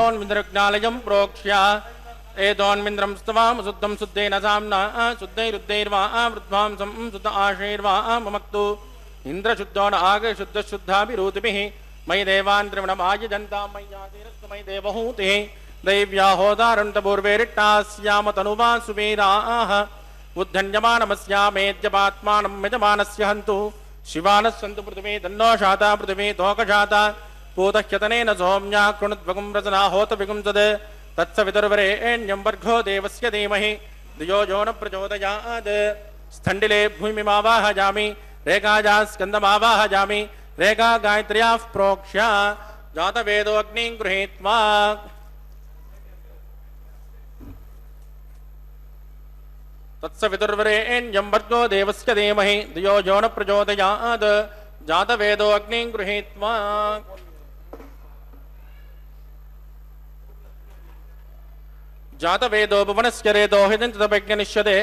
ஏதோன்மிந்திரம் ஸ்தவாம் சுத்தம் சுத்தேன சாம்னா சுத்தைருத்தைர்வா விருத்வாம்சம் சுத்த ஆஷைர்வா மமக்து இந்திரசுத்தோட ஆக சுத்த சுத்தாபிரூதிபிஹி मयि देवान् त्रिविणमायजन्तां मय्यातिरस्तु मयि देवहूतिः दैव्या होदारन्तपूर्वेरिट्टास्याम तनुवा सुवीराः उद्धन्यमानमस्यामेद्यपात्मानं यजमानस्य हन्तु शिवानः सन्तु पृथिवी तन्नो शाता पृथिवी तोकशाता पूतह्यतनेन सौम्या कृणुद्वगुं रचना होत विगुंसद् तत्सवितुर्वरेण्यं वर्गो देवस्य धीमहि धियो यो न प्रचोदयात् स्थण्डिले भूमिमावाहयामि रेखाया स्कन्दमावाहयामि रेखा गायत्र्याः प्रोक्ष्य जातवेदो अग्निं गृहीत्वा तत्सवितुर्वरेण्यं वर्गो देवस्य धीमहि धियो यो न प्रचोदयात् जातवेदो अग्निं गृहीत्वा जातवेदो भुवनस्य रेतो हिदन्तदपज्ञनिष्यते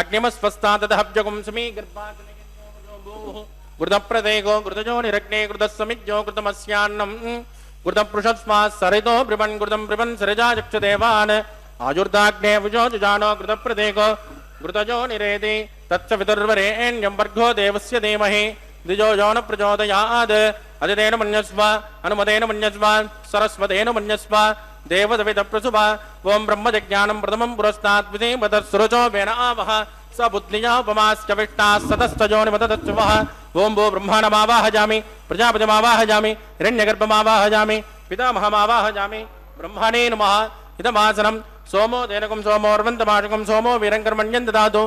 अग्निमस्वस्तादहव्यगुं समी गर्भाग्निगो घृतप्रदेगो घृतजोनिरग्ने घृतः समिज्यो घृतमस्यान्नं घृतपृषस्मात् सरितो ब्रिवन् घृतं ब्रिवन् सरिजाचक्षुदेवान् आजुर्दाग्ने विजो जुजानो घृतप्रदेगो घृतजोनिरेति तत्सवितुर्वरेण्यं वर्गो देवस्य धीमहि द्विजो यो न प्रचोदयात् अदितेन मन्यस्व अनुमतेन मन्यस्व सरस्वतेन मन्यस्व देवदविदप्रसुभ ओं ब्रह्मजज्ञानं प्रथमं पुरस्तात् विधिमतस्रुचो वेन आवह स बुद्धिया उपमास्य विष्टाः सतस्तजोनिमतदस्वः ओं भो ब्रह्माणमावाहयामि प्रजापतिमावाहयामि हिरण्यगर्भमावाहयामि पितामहमावाहयामि ब्रह्मणे नमः इदमासनं सोमो देनकं सोमोर्वन्तमाशकं सोमो वीरङ्कर्मण्यं ददातु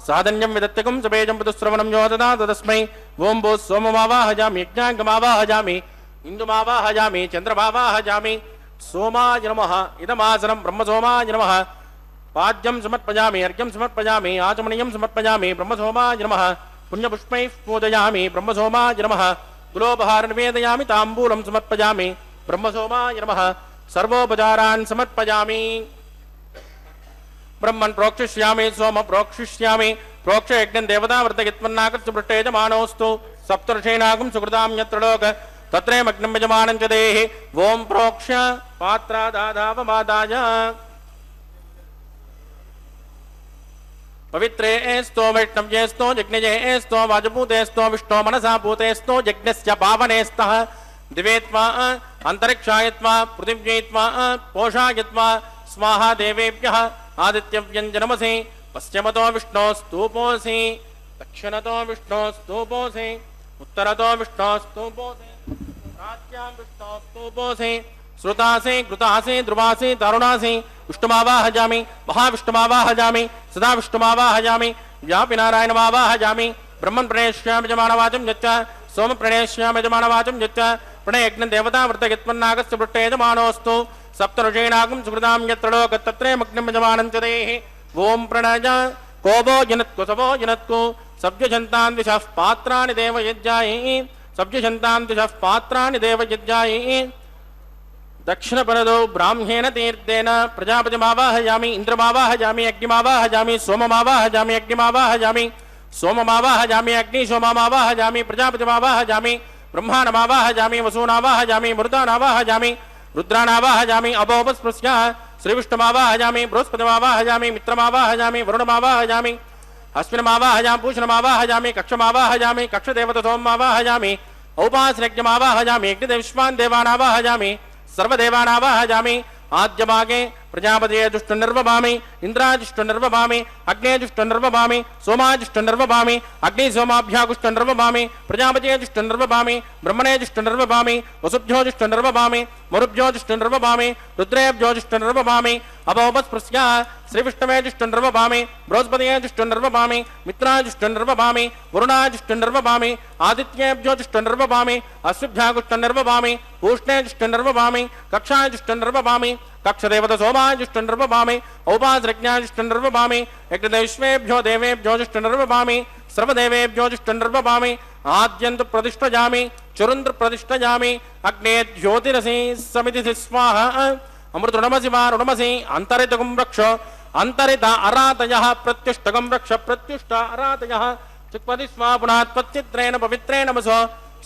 साधन्यं विदत्तकं सपेजं पदुश्रवणं यो ददातु तस्मै ओं भो सोममावाहयामि यज्ञाङ्गमावाहयामि इन्दुमावाहयामि चन्द्रमावाहयामि सोमाय नमः इदमासनं ब्रह्मसोमाय नमः पाद्यं समर्पयामि अर्घ्यं समर्पयामि आचमनीयं समर्पयामि ब्रह्मसोमाय नमः पुण्यपुष्पैः पूजयामि ब्रह्मसोमाय नमः गुलोपहारं निवेदयामि ताम्बूलं समर्पयामि ब्रह्मसोमाय नमः सर्वोपचारान् समर्पयामि ब्रह्मन् प्रोक्षिष्यामि सोम प्रोक्षिष्यामि प्रोक्ष यज्ञं देवता वर्तयित्वन्नाकृत्य पृष्ठेजमानोऽस्तु सप्तर्षीणागं सुकृतां यत्र लोक तत्रैमग्नं यजमानं च देहि ओं प्रोक्ष्य पात्रादाधावमादाय पवित्रे स्तो वैष्णव्ये स्तो यज्ञजे स्तो वाजपूते स्तो विष्णो मनसा पूते स्तो यज्ञस्य पावने स्तः दिवेत्वा अन्तरिक्षायत्वा पृथिव्यैत्वा पोषायत्वा स्वाहा देवेभ्यः आदित्यव्यञ्जनमसि पश्चिमतो विष्णोस्तूपोऽसि दक्षिणतो विष्णोस्तूपोऽसि उत्तरतो विष्णोस्तूपोऽसि राज्यां विष्णोस्तूपोऽसि श्रुतासि कृतासि ध्रुवासि तरुणासि विष्णुमावाहयामि महाविष्णुमावाहयामि सदा विष्णुमावाहयामि व्यापिनारायणमावाहयामि ब्रह्मन् प्रणेष्यामि यजमानवाचं यच्च सोम प्रणेष्यामि यजमानवाचं यच्च प्रणयज्ञं देवता वर्तयित्वन्नागस्य पृष्ठे यजमानोऽस्तु सप्तऋषीणागं सुकृतां यत्र लोक तत्रैमग्नं यजमानं च देहि ओं प्रणय कोपो जनत्को सवो जनत्को सव्यजन्तान् दिशः पात्राणि देवयज्ञायै सव्यजन्तान् दिशः पात्राणि देवयज्ञायै दक्षिणपरदौ ब्राह्मेण तीर्थेन प्रजापतिमावाहयामि इन्द्रमावाहयामि अग्निमावाहयामि सोममावाहयामि अग्निमावाहयामि सोममावाहयामि अग्निसोममावाहयामि प्रजापतिमावाहयामि ब्रह्माणमावाहयामि वसूनावाहयामि मरुतानावाहयामि रुद्रानावाहयामि अभोपस्पृश्य श्रीविष्णुमावाहयामि बृहस्पतिमावाहयामि मित्रमावाहयामि वरुणमावाहयामि अश्विनमावाहयामि पूषणमावाहयामि कक्षमावाहयामि कक्षदेवतसोममावाहयामि औपासनज्ञमावाहयामि यज्ञदेविष्मान् देवानावाहयामि सर्वदेवानावाहयामि आद्यभागे प्रजापतिये दुष्टनिर्वभामि इन्द्राजुष्टनिर्वभामि अग्नेजुष्टनिर्वभामि सोमाजुष्टनिर्वभामि अग्निसोमाभ्यागुष्टनिर्वभामि प्रजापतिये जुष्टनिर्वभामि ब्रह्मणे जुष्टनिर्वभामि वसुभ्यो जुष्टनिर्वभामि मरुभ्यो जुष्टनिर्वभामि रुद्रेभ्यो जुष्टनिर्वभामि अभोपस्पृश्य श्रीविष्णवे जुष्टनिर्वभामि बृहस्पतिये जुष्टनिर्वभामि मित्राजुष्टनिर्वभामि वरुणाजुष्टनिर्वभामि आदित्येभ्यो जुष्टनिर्वभामि अश्विभ्यागुष्टनिर्वभामि पूष्णे जुष्टनिर्वभामि कक्षाय जुष्टनिर्वभामि कक्षदेवता सोमाय जुष्टनिर्वभामि औपासनज्ञाय जुष्टनिर्वभामि यज्ञदेवेभ्यो देवेभ्यो जुष्टनिर्वभामि सर्वदेवेभ्यो जुष्टनिर्वभामि आद्यन्तु प्रतिष्ठयामि चुरुन्द्र प्रतिष्ठयामि अग्ने ज्योतिरसि समिति स्वाहा अमृतुणमसि वारुणमसि अन्तरितगुं रक्ष अन्तरित अरातयः प्रत्युष्टगं रक्ष प्रत्युष्ट अरातयः चिक्पति स्वा पुनः त्वच्चित्रेण पवित्रेण वसो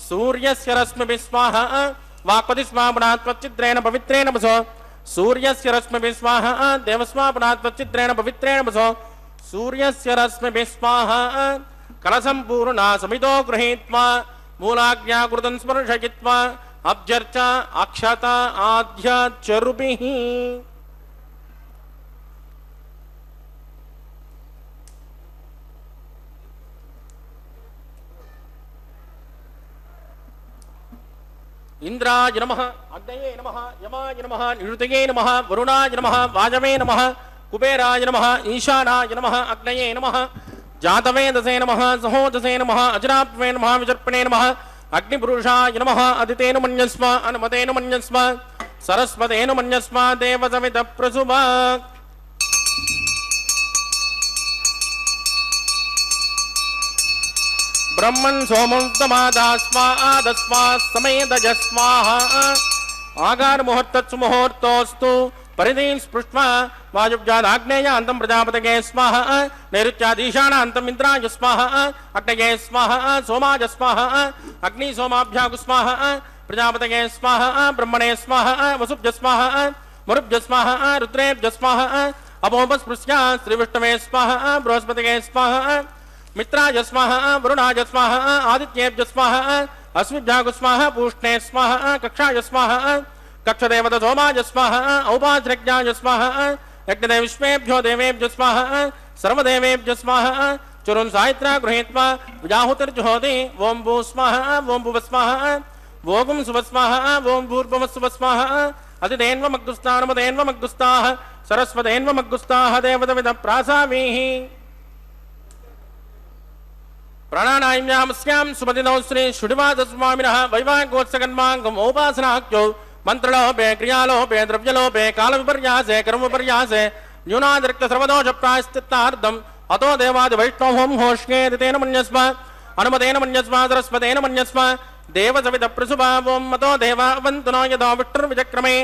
सूर्यस्य रश्मिभिः स्वाहा वाक्पति स्वा पुनः त्वच्चित्रेण पवित्रेण वसो सूर्यस्य रश्मिभिः स्वाहा देवस्वा पुनः त्वच्चित्रेण पवित्रेण वसो सूर्यस्य रश्मिभिः स्वाहा कलशं पूर्णा समितो गृहीत्वा मूलाज्ञाकृतं स्पर्शयित्वा అబ్జర్చ అక్షత ఆద్య చరుభిః. ఇంద్రాయ నమః, అగ్నయే నమః, యమాయ నమః, నిరుతయే నమః, వరుణాయ నమః, వాజవే నమః, కుబేరాయ నమః, ఈశానాయ నమః, అగ్నయే నమః, జాతవేదసే నమః, సహోదసే నమః, అజరాత్మే నమః, విజర్పణే నమః, అగ్నిపురుషాయ నమః, అదితేను మన్యస్మ, అనుమతేను మన్యస్మ, సరస్వతేను మన్యస్మ, దేవసవిత ప్రసుభ. బ్రహ్మన్ సోమోత్తమాదాస్మాదస్మా సమేదజస్వాహ. ఆగార ముహూర్తత్సు ముహూర్తోస్తు పరిధీం స్పృష్ట్వా వాయువ్యాదాగ్నేయ అంతం ప్రజాపతగే స్వాహ. నైరుత్యాదీశాన అంతం ఇంద్రాయ స్వాహ. అగ్నయే స్వాహ, సోమాయ స్వాహ, అగ్ని సోమాభ్యాగు స్వాహ, ప్రజాపతగే స్వాహ, బ్రహ్మణే స్వాహ, వసుభ్య స్వాహ, మరుభ్య స్వాహ, రుద్రేభ్య స్వాహ, అపోపస్పృశ్య శ్రీవిష్ణవే స్వాహ, బృహస్పతిగే స్వాహ, మిత్రాయ స్వాహ, వరుణాయ స్వాహ, ఆదిత్యేభ్య స్వాహ, అశ్విభ్యాగు స్వాహ, పూష్ణే స్వాహ, కక్షాయ స్వాహ, కక్షదేవత సోమాయ స్వాహ, ఔపాధ్రజ్ఞాయ స్వాహ, యజ్ఞదేవిష్మేభ్యో దేవేభ్య స్వాహ, సర్వదేవేభ్య స్వాహ. చురున్ సాయిత్ర గృహీత్వా విజాహుతిర్జుహోతి. ఓం భూ స్వాహ, ఓం భువ స్వాహ, ఓం సువస్వాహ, ఓం భూర్భువస్సువస్వాహ. అతిదేన్వమగ్గుస్తానమదేన్వమగ్గుస్తాః సరస్వతేన్వమగ్గుస్తాః దేవతవిద ప్రాసామీః. ప్రాణానాయమ్యామస్యాం సుమతినౌ శ్రీ శుడివాదస్వామినః వైవాహికోత్సగన్మాంగం ఉపాసనాఖ్యౌ మంత్రలోపే క్రియాలోపే ద్రవ్యలోపే కాలవిపర్యాసే కర్మవిపర్యాసే న్యూనాదిరిక్త సర్వదోష ప్రాయశ్చిత్తార్థం అతో దేవాది వైష్ణవం హోష్యేదితేన మన్యస్మ, అనుమతేన మన్యస్మ, సరస్వతేన మన్యస్మ, దేవసవిత ప్రసుభావం మతో దేవావంతునో యదో విష్ణుర్విచక్రమే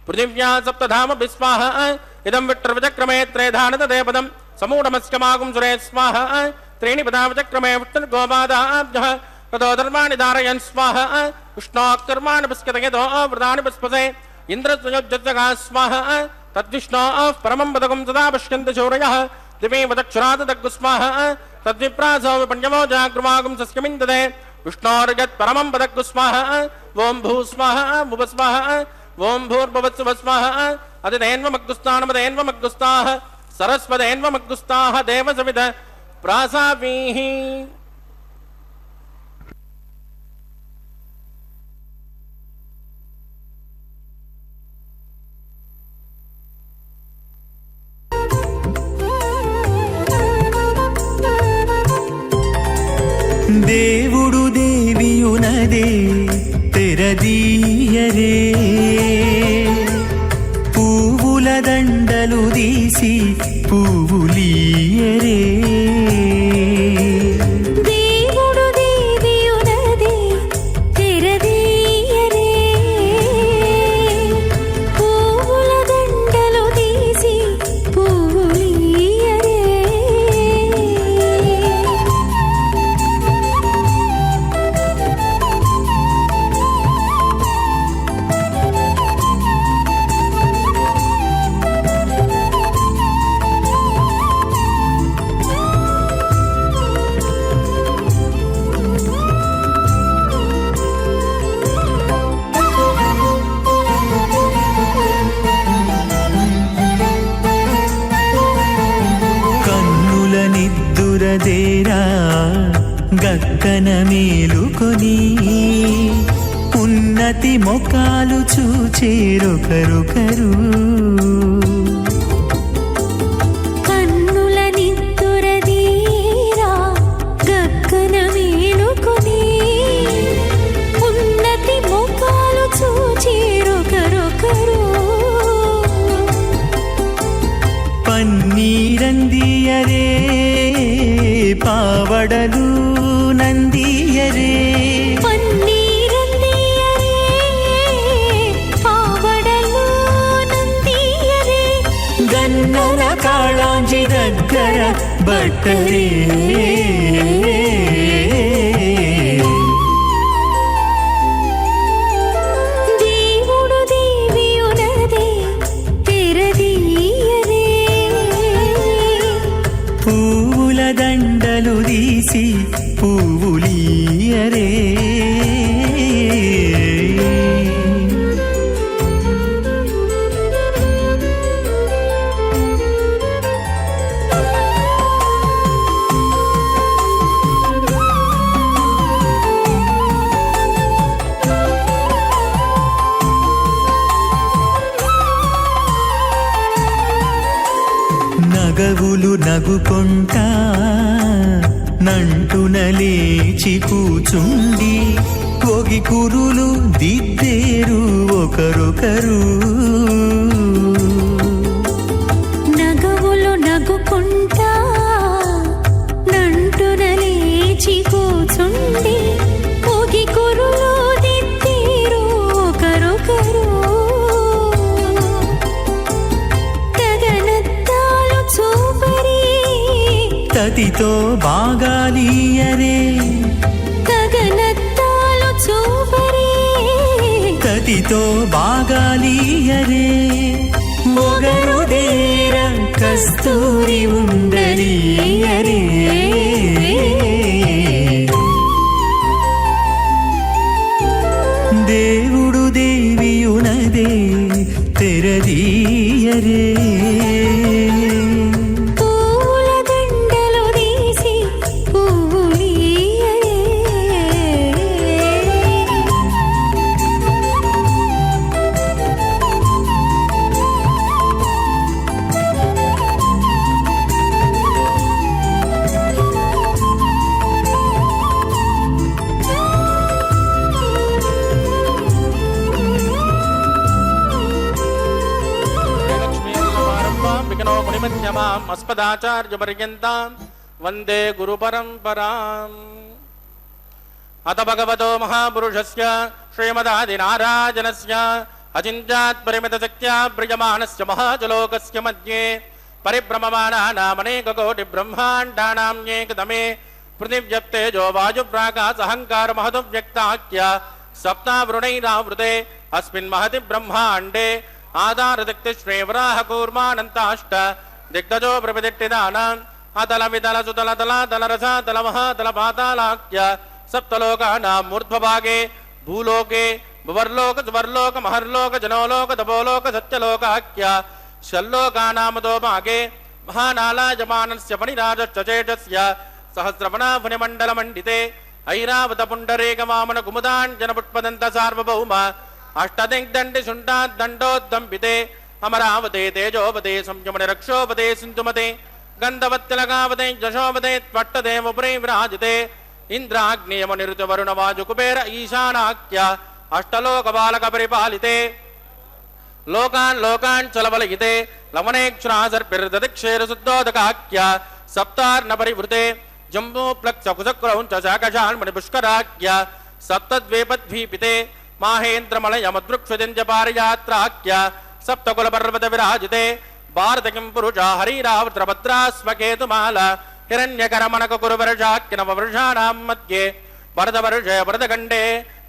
పృథివ్యా సప్తధామ విస్వాహ. ఇదం విష్ణుర్విచక్రమే త్రేధానత దేపదం సమూఢమస్యమాగుం సురే స్వాహ. త్రీణి పదా విచక్రమే విష్ణుర్గోపాదాభ్యః తతో ధర్మాణి ధారయన్ స్వాహ. విష్ణోకర్మాణి పశ్యతయతో వృతాని పుష్పసే ఇంద్రస్వయోజ్జగా స్వాహ. తద్విష్ణో పరమం పదకం సదా పశ్యంతి శౌరయః దివే వదక్షురాదగ్గు స్వాహ. తద్విప్రాసో విపణ్యవో జాగృమాగం సస్యమిందదే విష్ణోర్యత్ పరమం పదగ్గు స్వాహ. ఓం భూ స్వాహ, భువ స్వాహ, ఓం భూర్భువస్సువ స్వాహ. అతిదేన్వమగ్గుస్తానమదేన్వమగ్గుస్తాః సరస్వతేన్వమగ్గుస్తాః దేవసవిద ప్రాసామీః. దేవుడు దేవియునదే తెరదీయరే, పువ్వుల దండలు తీసి పువ్వులీయరే. దేవుడు దేవియునదే తెరదీయరే, పువ్వుల దండలు తీసి పువ్వులీయరే. కన్నుల నిద్దురదేరా గక్కన మేలుకొని, ఉన్నతి మొకాలు చూచేరొకరొకరు. కన్నుల నిద్దురదీరా గగ్గన మేలుకొని, ఉన్నతి ముఖాలు చూచేరొకరొకరు. పన్నీరందియరే పావడలు నందియరే, పన్నీరందియరే పావడలు నందియరే. గన్నల కాళాంజి దగ్గర బట్టరే. దేవుడు దేవియునదే తెరదీయరే, పువ్వుల దండలు తీసి పువ్వులీయరే. నగుకొంటా నంటున లేచి కూచుండి ఒగి కురులు దిద్దేరు ఒకరొకరు నగవులు నగుకుంటా నంటున లేచి కూచుండి పోగి కురులు దిద్దీరు ఒకరొకరు గగనత్తాలు చూపరి తతితో బాగాలీయరే గగనత్తాలు చూపరి తతితో బాగాలీయరే మొగరుదేర కస్తూరి ఉండలీయరే దేవుడు దేవియునదే తెరదీయరే పూల దండలు తీసి పువ్వులియరే విఘ్నో మునిమన్యమాం అస్మదాచార్యపర్యంతాం వందే గురు పరంపరాం. అత భగవతో మహాపురుషస్య శ్రీమదాదినారాయణస్య అచింత్యాత్ పరిమిత శక్త్యా ప్రియమాణస్య మహాజలోకస్య మధ్యే పరిభ్రమమాణానామనేక కోటి బ్రహ్మాండానాం ఏకదమే పృథివ్యప్తేజో వాయుప్రాకాశహంకార మహదు వ్యక్తాఖ్య సప్తావృణైరావృతే అస్మిన్ మహతి బ్రహ్మాండే ఆధారదిక్తి శ్రీవరాహ కూర్మానంతాష్ట దిగ్గజో ప్రవిదిట్టిదానాం అతల వితల సుతల తల తలరస తల మహాతల పాతాళాఖ్య సప్తలోకానాం మూర్ధ్వభాగే భూలోకే భువర్లోక సువర్లోక మహర్లోక జనోలోక తపోలోక సత్యలోకాఖ్య షల్లోకానామదో భాగే మహానాలాయమానస్య ఫణిరాజశ్చేటస్య సహస్రవనాఫణిమండలమండితే ఐరావత పుండరేక వామన కుముదాంజన పుష్పదంత సార్వభౌమ అష్టదిగ్దండి శుంఠాద్దండోద్దంపితే అమరావతే తేజోపతే సంయమని రక్షోపతే సింధుమతే గంధవత్తిలగావతే జశోపతే త్వట్టదేవపురే విరాజితే ఇంద్రాగ్నేయమనిరుత వరుణ వాజు కుబేర ఈశానాఖ్య అష్టలోక బాలక పరిపాలితే లోకాన్ లోకాన్ చలవలయితే లవనేక్షురాసర్పిర్దదిక్షేర శుద్ధోదకాఖ్య సప్తార్ణ పరివృతే జంబూప్లక్ష కుశక్రౌంచ శాకశాన్మణి పుష్కరాఖ్య సప్తద్వేపద్వీపితే మాహేంద్రమలయమదృక్షుదింజ పారయాత్రాఖ్య సప్తకుల పర్వత విరాజితే భారత కిం పురుష హరిరావృత్రభద్రాస్వకేతుమాల హిరణ్యకరమణక కురువర్షాఖ్య నవవర్షాణాం మధ్యే వరదవర్ష వరదగండే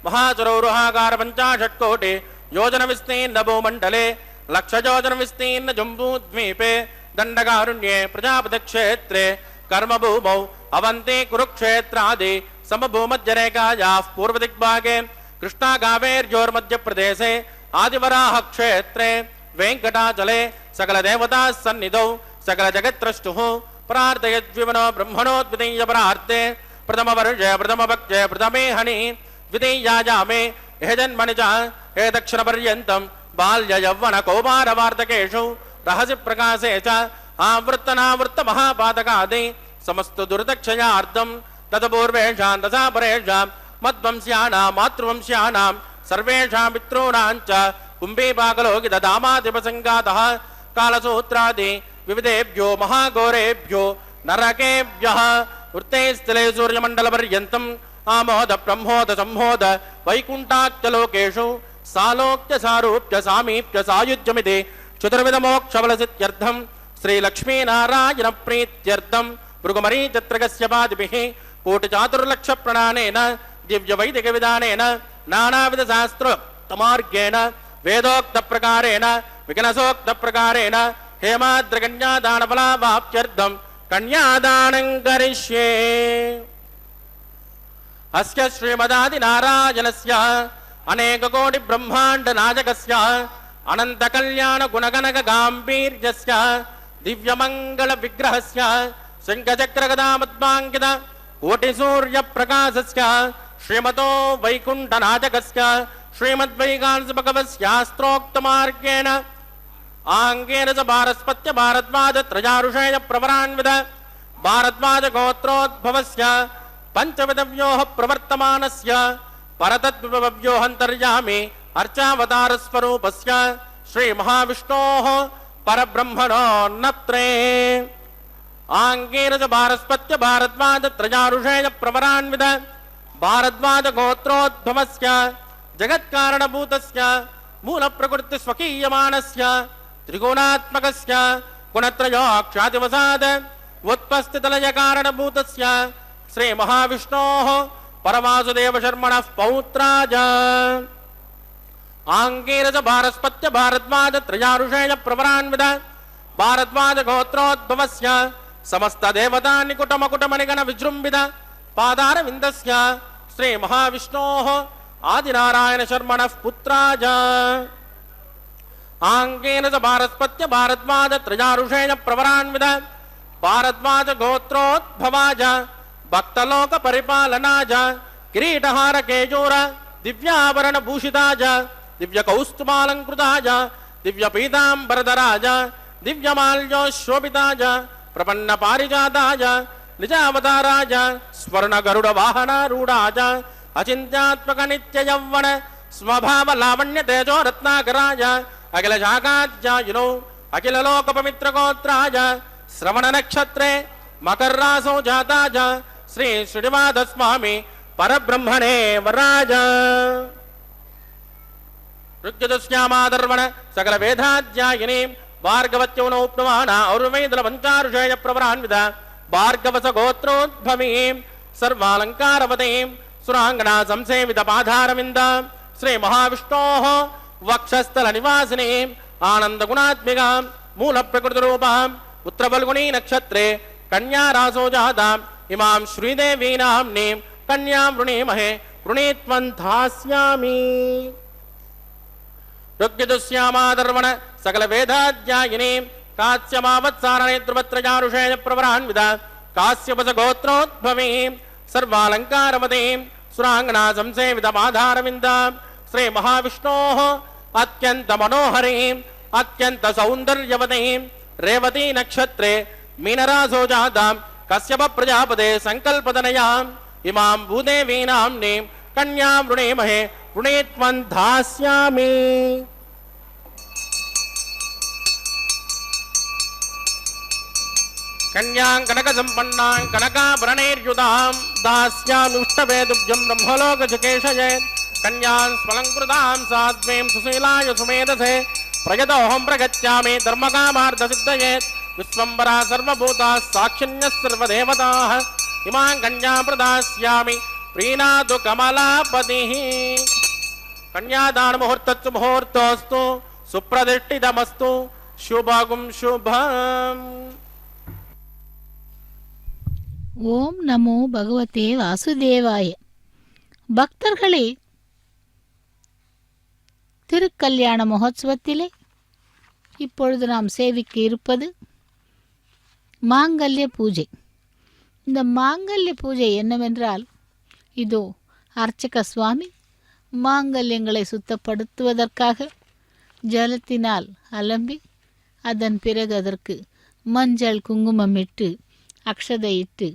మహాసురౌరుహాకార పంచాషట్కోటి యోజన విస్తీర్ణ భూమండలే లక్షయోజన విస్తీర్ణ జంబూద్వీపే దండకారుణ్యే ప్రజాపతి క్షేత్రే కర్మభూమౌ అవంతి కురుక్షేత్రాది సమభూమధ్యరేఖాయాః పూర్వదిగ్భాగే కృష్ణాగావేర్యోర్మధ్యప్రదేశే ఆదివరాహ క్షేత్రే వెంకటాచలే సకల దేవతా సన్నిధౌ సకల జగత్రష్టుః ప్రార్థయద్విమనో బ్రహ్మణో ద్వితీయ పరార్ధే ప్రథమ వర్షే ప్రథమ భక్తే ప్రథమే హని ద్వితీయాయామే ఏ జన్మని చ ఏ దక్షిణ పర్యంతం బాల్య యవ్వన కౌమార వార్ధకేషు రహసి ప్రకాశే చ ఆవృత్తనావృత్త మహాపాతకాది సమస్త దుర్దక్షయార్థం తదపూర్వేషాం దశాపరేషాం మద్వంశ్యానాం మాతృవంశ్యానాం సర్వేషాం పితॄణాం చ కుంభీపాకలోకిత దామాదిపసంగాతః కాలసూత్రాది వివిధేభ్యో మహాఘోరేభ్యో నరకేభ్యః వృత్తైస్థలే సూర్యమండలపర్యంతం ఆమోద బ్రహ్మోద సంహోద వైకుంఠాఖ్యలోకేషు సాలోక్య సారూప్య సామీప్య సాయుజ్యమితి చతుర్విధమోక్షఫలసిద్ధ్యర్థం శ్రీలక్ష్మీనారాయణ ప్రీత్యర్థం భృగుమరీచత్రగస్య పాదిభిః కోటిచాతుర్లక్ష ప్రణానేన దివ్య వైదిక విధానేన నానావిధ శాస్త్రోక్తమార్గేణ వేదోక్త ప్రకారేణ విఘ్నసోక్త ప్రకారేణ హేమాద్రకన్యాదానఫలావాప్త్యర్థం కన్యాదానం కరిష్యే. అస్య శ్రీమదాదినారాయణస్య అనేక కోటి బ్రహ్మాండ నాయకస్య అనంత కళ్యాణ గుణగణక గాంభీర్యస్య దివ్యమంగళ విగ్రహస్య శంఖచక్ర గదామద్మాంకిత కోటి సూర్య ప్రకాశస్య శ్రీమతో వైకుంఠ నాయకస్య శ్రీమద్వైకాంస భగవస్యాస్త్రోక్త మార్గేణ आंगेन च भारस्पत्य भारद्वाज त्रयारुषेय प्रवरान्वित भारद्वाज गोत्रोद्भवस्य पंचविधव्योः प्रवर्तमानस्य परतद्विभव्योऽन्तर्यामी अर्चावतार स्वरूपस्य श्री महाविष्णोः परब्रह्मणो नत्रे आंगेन च भारस्पत्य भारद्वाज त्रयारुषेय प्रवरान्वित भारद्वाज गोत्रोद्भवस्य जगत्कारणभूतस्य मूलप्रकृति स्वकीयमानस्य त्रिगुणात्मकस्य गुणत्रयोक्षादिवसाद उत्पस्थितलय कारणभूतस्य श्री महाविष्णोः परवासुदेव शर्मणः पौत्राज आंगेन च भारस्पत्य भारद्वाज त्रयारुषेय प्रवरान्वित भारद्वाज गोत्रोद्भवस्य समस्त देवता निकुटमकुटमणिगण विजृंभित पादारविन्दस्य श्री महाविष्णोः आदिनारायण शर्मणः पुत्राज आंगेन च भारस्पत्य भारद्वाज त्रयारुषेय प्रवरान्वित भारद्वाज गोत्रोद्भवाज भक्तलोक परिपालनाज किरीटहार केजूर दिव्याभरण भूषिताज दिव्य कौस्तुभालंकृताज दिव्य पीतांबरधराज दिव्यमाल्योशोभिताज प्रपन्न पारिजाताज निजावताराज स्वर्ण गरुड़ वाहनारूढ़ाज अचिंत्यात्मक नित्य यौवन स्वभाव लावण्य तेजो रत्नाकराज अखिल शाखाध्यायिनो अखिल लोक पवित्र गोत्राज श्रवण नक्षत्रे मकर रासो जाताज श्री श्रीनिवास स्वामी परब्रह्मणे वराज ऋग्यजुष्यामादर्वण सकल वेदाध्यायिनी भार्गवत्यो नोप्नुवाना और्वेदल पंचारुषेय प्रवरान्वित भार्गवस गोत्रोद्भवीं सर्वालंकारवतीं सुरांगना संसेवित पाधारविंद श्री महाविष्णोः वक्षस्थल निवासिनीं आनंद गुणात्मिकां मूल प्रकृति रूपां उत्तरफल्गुनी नक्षत्रे कन्या रासो जातां इमां श्रीदेवी नाम्नीं कन्यां वृणीमहे वृणीत्वं धास्यामि ऋग्यजुष्यामादर्वण सकल वेदाध्यायिनी कास्यमावत्सारणेत्रवत्रयारुषेय प्रवरान्वित काश्यपस गोत्रोद्भवीं सर्वालंकारवतीं सुरांगना संसेवित पाधारविंद श्री महाविष्णोः अत्यंत मनोहरीं अत्यंत सौंदर्यवतीं रेवती नक्षत्रे मीनरासो जातां कश्यप प्रजापते संकल्पतनयाम् इमां भूदेवी नाम्नीं कन्यां वृणीमहे वृणीत्वं धास्यामि कन्यां कनकसम्पन्नां कनकाभरणैर्युतां दास्यामीष्टवे तुभ्यं ब्रह्मलोकजकेशये कन्यां स्मलङ्कृतां साध्वीं सुशीलाय सुमेधसे प्रयतोऽहं प्रगच्छामि धर्मकामार्थसिद्धये विश्वम्भरा सर्वभूताः साक्षिण्यः सर्वदेवताः इमां कन्यां प्रदास्यामि प्रीणातु कमलापतिः कन्यादान मुहूर्तस्तु मुहूर्तोऽस्तु सुप्रतिष्ठितमस्तु शुभगुं शुभम् ஓம் நமோ பகவதே வாசுதேவாய. பக்தர்களே, திருக்கல்யாண மகோத்சவத்திலே இப்பொழுது நாம் சேவிக்க இருப்பது மாங்கல்ய பூஜை. இந்த மாங்கல்ய பூஜை என்னவென்றால், இதோ அர்ச்சக சுவாமி மாங்கல்யங்களை சுத்தப்படுத்துவதற்காக ஜலத்தினால் அலம்பி அதன் பிறகு அதற்கு மஞ்சள் குங்குமம் இட்டு அக்ஷதையிட்டு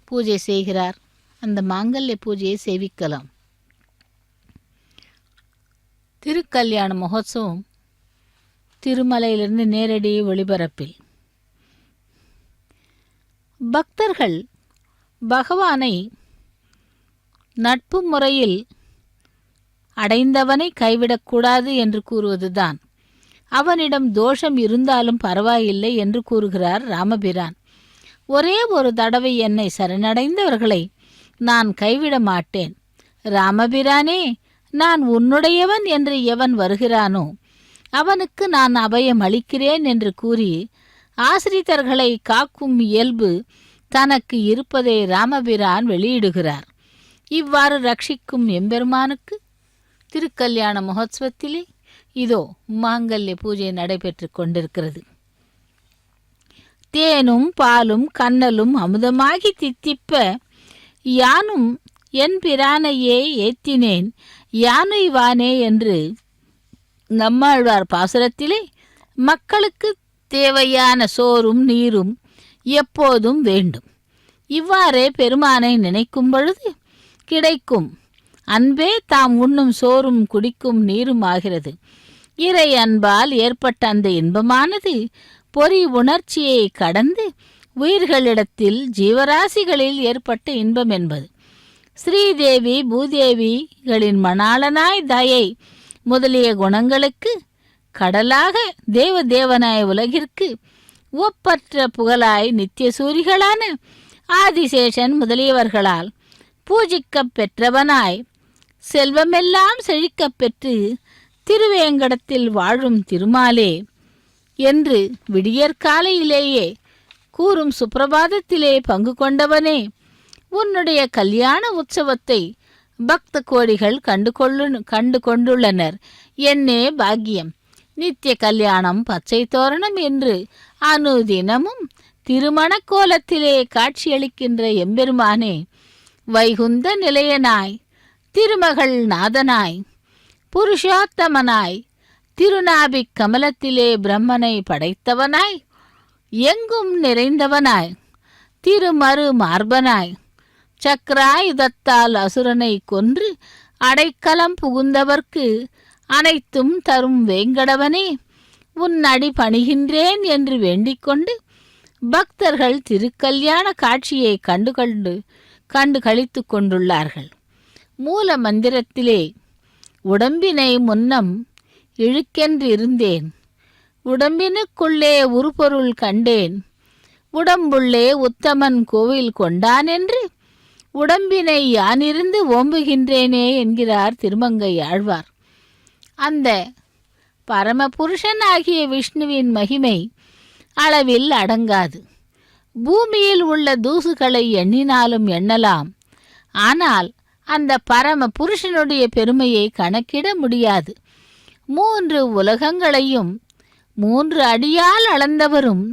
பூஜை செய்கிறார். அந்த மாங்கல்ய பூஜையை சேவிக்கலாம். திருக்கல்யாண மகோத்சவம் திருமலையிலிருந்து நேரடி ஒளிபரப்பில் பக்தர்கள் பகவானை நட்பு முறையில் அடைந்தவனை கைவிடக்கூடாது என்று கூறுவதுதான். அவனிடம் தோஷம் இருந்தாலும் பரவாயில்லை என்று கூறுகிறார் ராமபிரான். ஒரே ஒரு தடவை என்னை சரணடைந்தவர்களை நான் கைவிட மாட்டேன். ராமபிரானே, நான் உன்னுடையவன் என்று எவன் வருகிறானோ அவனுக்கு நான் அபயம் அளிக்கிறேன் என்று கூறி ஆசிரிதர்களை காக்கும் இயல்பு தனக்கு இருப்பதை ராமபிரான் வெளியிடுகிறார். இவ்வாறு ரட்சிக்கும் எம்பெருமானுக்கு திருக்கல்யாண மகோத்சவத்திலே இதோ மாங்கல்ய பூஜை நடைபெற்று கொண்டிருக்கிறது. தேனும் பாலும் கண்ணலும் அமுதமாகி தித்திப்ப யானும் என் பிரானையே ஏத்தினேன் யானுய்வானே என்று நம்மாழ்வார் பாசுரத்திலே மக்களுக்கு தேவையான சோறும் நீரும் எப்போதும் வேண்டும். இவ்வாறே பெருமானை நினைக்கும் பொழுது கிடைக்கும் அன்பே தாம் உண்ணும் சோறும் குடிக்கும் நீரும் ஆகிறது. இறை அன்பால் ஏற்பட்ட அந்த இன்பமானது பொறி உணர்ச்சியை கடந்து உயிர்களிடத்தில் ஜீவராசிகளில் ஏற்பட்ட இன்பம் என்பது. ஸ்ரீதேவி பூதேவிகளின் மணாளனாய் தயை முதலிய குணங்களுக்கு கடலாக தேவதேவனாய் உலகிற்கு ஒப்பற்ற புகழாய் நித்திய சூரிகளான ஆதிசேஷன் முதலியவர்களால் பூஜிக்கப் பெற்றவனாய் செல்வமெல்லாம் செழிக்கப் பெற்று திருவேங்கடத்தில் வாழும் திருமாலே என்று விடியற்காலையிலேயே கூறும் சுப்பிரபாதத்திலே பங்கு கொண்டவனே, உன்னுடைய கல்யாண உற்சவத்தை பக்த கோடிகள் கண்டு கொண்டுள்ளனர். என்னே பாக்கியம்! நித்திய கல்யாணம் பச்சை தோரணம் என்று அனுதினமும் திருமண கோலத்திலே காட்சியளிக்கின்ற எம்பெருமானே, வைகுந்த நிலையனாய், திருமகள் நாதனாய், புருஷோத்தமனாய், திருநாபிக் கமலத்திலே பிரம்மனை படைத்தவனாய், எங்கும் நிறைந்தவனாய், திருமறு மார்பனாய், சக்கராயுதத்தால் அசுரனை கொன்று அடைக்கலம் புகுந்தவர்க்கு அனைத்தும் தரும் வேங்கடவனே, உன் அடி பணிகின்றேன் என்று வேண்டிக்கொண்டு பக்தர்கள் திருக்கல்யாண காட்சியை கண்டு களித்து கொண்டுள்ளார்கள். மூல மந்திரத்திலே உடம்பினை முன்னம் இழுக்கென்று இருந்தேன், உடம்பினுக்குள்ளே உருப்பொருள் கண்டேன், உடம்புள்ளே உத்தமன் கோவில் கொண்டான் என்று உடம்பினை யானிருந்து ஓம்புகின்றேனே என்கிறார் திருமங்கை ஆழ்வார். அந்த பரமபுருஷன் ஆகிய விஷ்ணுவின் மகிமை அளவில் அடங்காது. பூமியில் உள்ள தூசுகளை எண்ணினாலும் எண்ணலாம். ஆனால் அந்த பரம புருஷனுடைய பெருமையை கணக்கிட முடியாது. 3 உலகங்களையும் 3 அடியால் அளந்தவரும்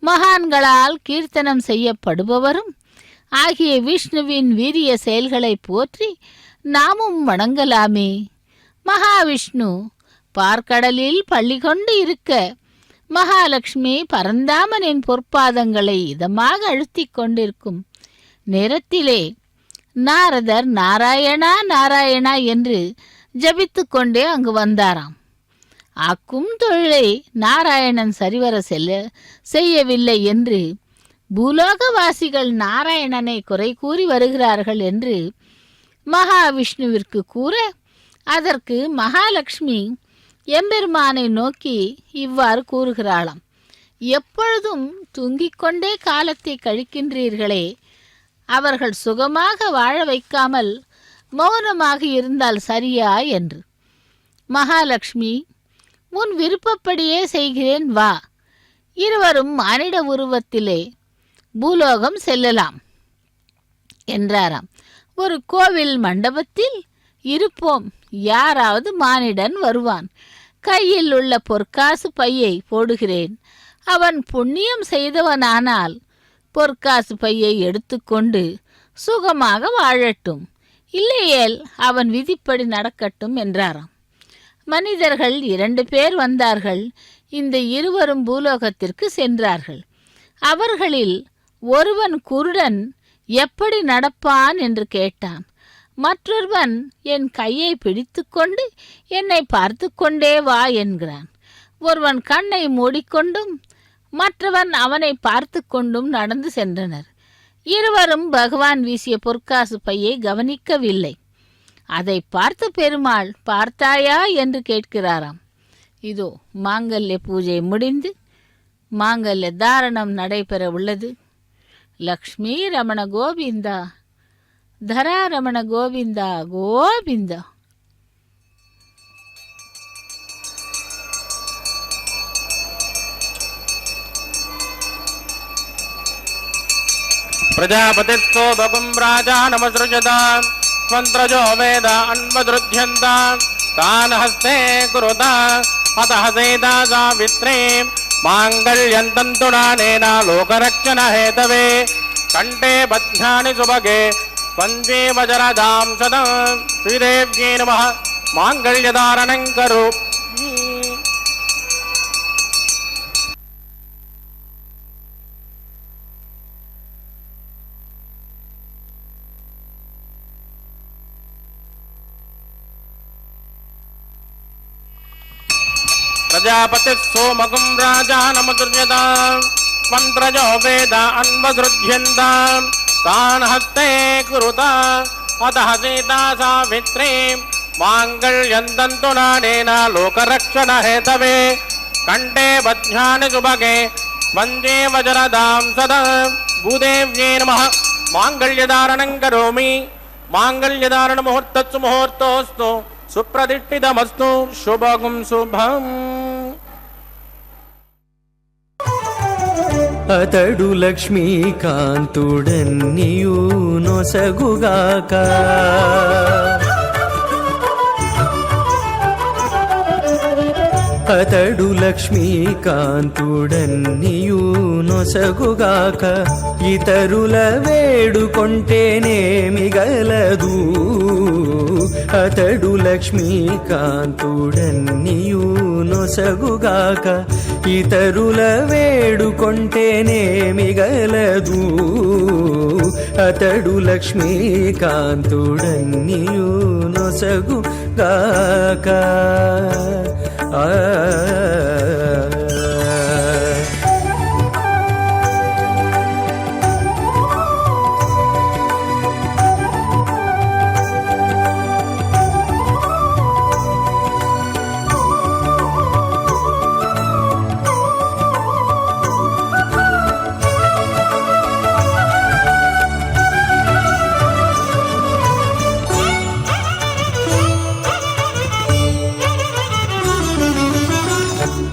மகான்களால் கீர்த்தனம் செய்யப்படுபவரும் ஆகிய விஷ்ணுவின் வீரிய செயல்களை போற்றி நாமும் வணங்கலாமே. மகாவிஷ்ணு பார்க்கடலில் பள்ளி கொண்டு இருக்க மகாலட்சுமி பரந்தாமனின் பொற்பாதங்களை இதமாக அழுத்தி கொண்டிருக்கும் நேரத்திலே நாரதர் நாராயணா நாராயணா என்று ஜபித்து கொண்டே அங்கு வந்தாராம். ஆக்கும் தொழிலை நாராயணன் சரிவர செய்யவில்லை என்று பூலோகவாசிகள் நாராயணனை குறை கூறி வருகிறார்கள் என்று மகாவிஷ்ணுவிற்கு கூற, அதற்கு மகாலட்சுமி எம்பெருமானை நோக்கி இவ்வாறு கூறுகிறாளாம்: எப்பொழுதும் தூங்கிக் கொண்டே காலத்தை கழிக்கின்றீர்களே, அவர்கள் சுகமாக வாழ வைக்காமல் மௌனமாக இருந்தால் சரியா என்று. மகாலட்சுமி, உன் விருப்பப்படியே செய்கிறேன், வா, இருவரும் மானிட உருவத்திலே பூலோகம் செல்லலாம் என்றாராம். ஒரு கோவில் மண்டபத்தில் இருப்போம், யாராவது மானிடன் வருவான், கையில் உள்ள பொற்காசு பையை போடுகிறேன், அவன் புண்ணியம் செய்தவனானால் பொற்காசு பையை எடுத்துக்கொண்டு சுகமாக வாழட்டும், இல்லையேல் அவன் விதிப்படி நடக்கட்டும் என்றாராம். மனிதர்கள் 2 பேர் வந்தார்கள். இந்த இருவரும் பூலோகத்திற்கு சென்றார்கள். அவர்களில் ஒருவன் குருடன் எப்படி நடப்பான் என்று கேட்டான். மற்றொருவன் என் கையை பிடித்து கொண்டு என்னை பார்த்து கொண்டே வா என்கிறான். ஒருவன் கண்ணை மூடிக்கொண்டும் மற்றவன் அவனை பார்த்து கொண்டும் நடந்து சென்றனர். இருவரும் பகவான் வீசிய பொற்காசு பையை கவனிக்கவில்லை. அதை பார்த்து பெருமாள் பார்த்தாயா என்று கேட்கிறாராம். இதோ மாங்கல்ய பூஜை முடிந்து மாங்கல்ய தாரணம் நடைபெற உள்ளது. லக்ஷ்மி ரமண கோவிந்தா, தரா ரமண கோவிந்தா கோவிந்தா. प्रजापतिस्तो बपुं राजा नमसृजता स्वन्त्रजो वेद अन्वदृध्यन्ता तान् हस्ते कुरुता अतः सेता सावित्रे माङ्गल्यन्तन्तुनानेन लोकरक्षण हेतवे कण्ठे बध्नानि सुभगे वन्दे वज्रदां सदा श्रीदेव्यै नमः माङ्गल्यधारणं करो प्रजापतिः सोमगुं राजानमुदुर्यताम् मन्त्रजो वेद अन्वसृज्यन्ताम् तान् हस्ते कुरुता अतः सीता सावित्री माङ्गल्यं तन्तु नानेन लोकरक्षणहेतवे कण्ठे बध्नानि सुभगे वन्दे वज्रदां सदा भूदेव्यै नमः माङ्गल्यधारणं करोमि माङ्गल्यधारणमुहूर्तस्सु मुहूर्तोऽस्तु सुप्रतिष्ठितमस्तु शुभगुं शुभम् అతడు లక్ష్మీకాంతుడన్నియు నొసగుగాక అతడు లక్ష్మీకాంతుడన్నియు నొసగుగాక ఇతరుల వేడుకొంటేనేమి గలదు అతడు లక్ష్మీకాంతుడన్నియు నొసగుగాక ఇతరుల వేడుకొంటేనేమి గలదు అతడు లక్ష్మీకాంతుడన్నియు నొసగుగాక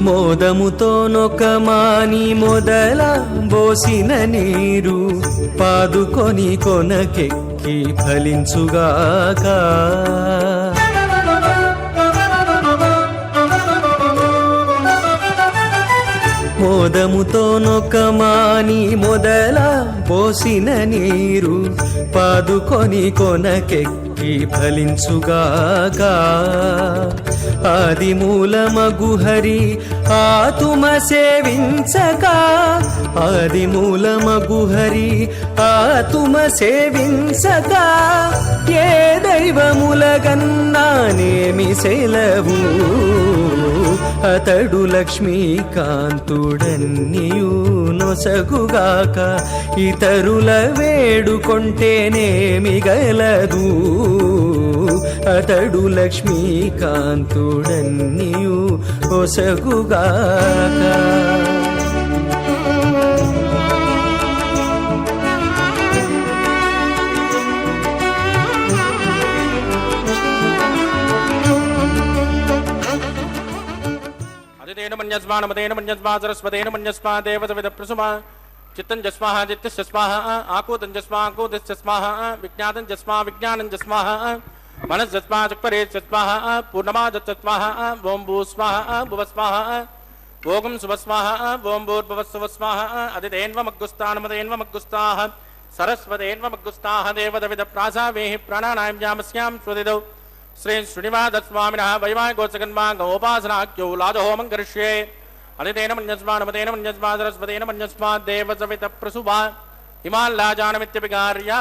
మోదముతో నొకమాని మొదల బోసిన నీరు పాదుకొని కొనకెక్కి ఫలించుగాక మోదముతో నొకమాని మొదల పోసిన నీరు పాదుకొని కొనకెక్కి ఫలించుగాక ఆది మూలమగు హరి ఆతుమ సేవించక ఆది మూలమగు హరి ఆతుమ సేవించక ఏ దైవములగన్నానేమి సెలవు అతడు లక్ష్మీకాంతుడన్నియు నొసగుగాక ఇతరుల వేడుకొంటేనేమి గలదు అతడు లక్ష్మీకాంతుడన్నియు నొసగుగాక मन्यस्मान् मतेन मन्यस्मा सरस्वतेन मन्यस्मा देवसविद प्रसुमा चित्तं जस्माः चित्तस्य स्वाहा आकूतं जस्मा आकूतस्य स्वाहा विज्ञातं जस्मा विज्ञानं जस्माः मनस्जस्मा चक्परे स्वाहा पूर्णमादत्त स्वाहा ओं भू स्वाहा भुव स्वाहा भोगं सुभ स्वाहा ओं भूर्भुवस्सुव स्वाहा अदितेन्वमग्गुस्तानमतेन्वमग्गुस्ताः सरस्वतेन्वमग्गुस्ताः देवदविद प्रासावेहि प्राणानां यामस्यां स्वदिदौ श्री श्रीनिवास स्वामिनः वैवाहिकोत्सकन्मा गोपासनाख्यो लाजहोमं करिष्ये अदितेन मन्यस्मा नमतेन मन्यस्मा सरस्वतेन मन्यस्मा देवसवित प्रसुभा हिमाल्लाजानमित्यभिकार्य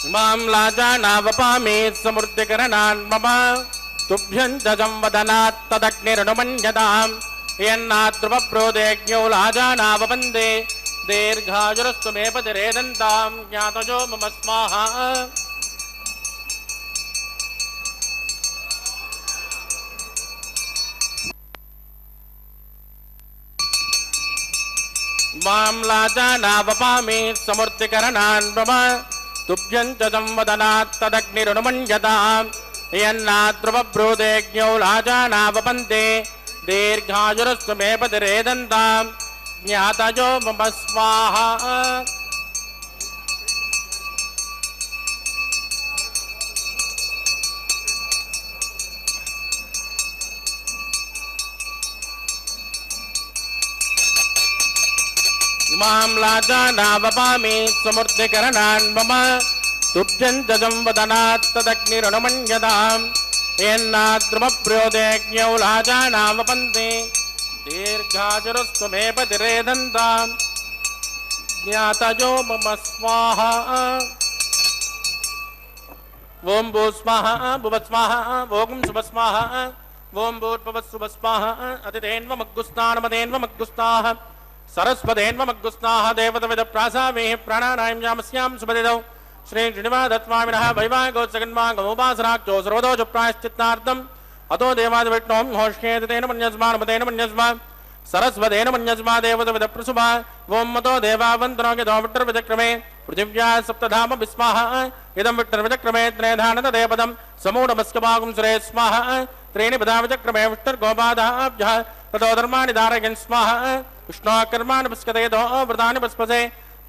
इमां लाजानावपामि समृद्धिकरणान् मम तुभ्यं जजं वदनात् तदग्निरनुमन्यताम् यन्नाद्रुवप्रोदेज्ञो लाजानाववन्दे दीर्घायुरस्तु मे पतिरेदन्तां ज्ञातजो मम स्वाहा मां लाजानावपामि समृद्धिकरणान् मम तुभ्यं च संवदनात् तदग्निरनुमन्यताम् यन्नाद्रुवप्रोदेज्ञो लाजानावपन्ते दीर्घायुरस्तु मे पतिरेदन्तां ज्ञातजो मम स्वाहा इमां लाजानावपामि समृद्धिकरणान् मम तुभ्यं च संवदनात् तदग्निरनुमन्यताम् यन्नाद्रुवप्रोदेज्ञो लाजानावपन्ते दीर्घाजुरस्त्वमे पतिरेदन्ताम् ज्ञातयो मम स्वाहा ओम भू स्वाहा भुव स्वाहा ओम शुभ स्वाहा ओम भूर्भुवः स्वाहा अतिथेन्वमग्गुस्तानमदेन्वमग्गुस्ताः सरस्वतेन्वमग्गुस्ताः देवतविदप्रासावेः प्राणानायं यामस्यां सुपदिदौ श्री श्रीनिवासस्वामिनः वैवाहिकोत्सगन्मागमोपासनाख्यो सर्वदोष प्रायश्चित्तार्थम् अतो देवादिविष्णों घोष्येत तेन मन्यस्मान् सरस्वतेन मन्यस्मा देवतविदप्रसुभा ओम मतो देवावन्तनो यतो विट्टर्विचक्रमे पृथिव्या सप्तधाम विस्माः इदं विट्टर्विचक्रमे त्रयधानतदेपदं समूढमस्कभागं सुरे स्वाहा त्रीणि पदाविचक्रमे विष्टर्गोपादाभ्यः ततो धर्माणि धारयन् स्वाहा विष्णोः पुष्कतेतो व्रतानि पुष्पसे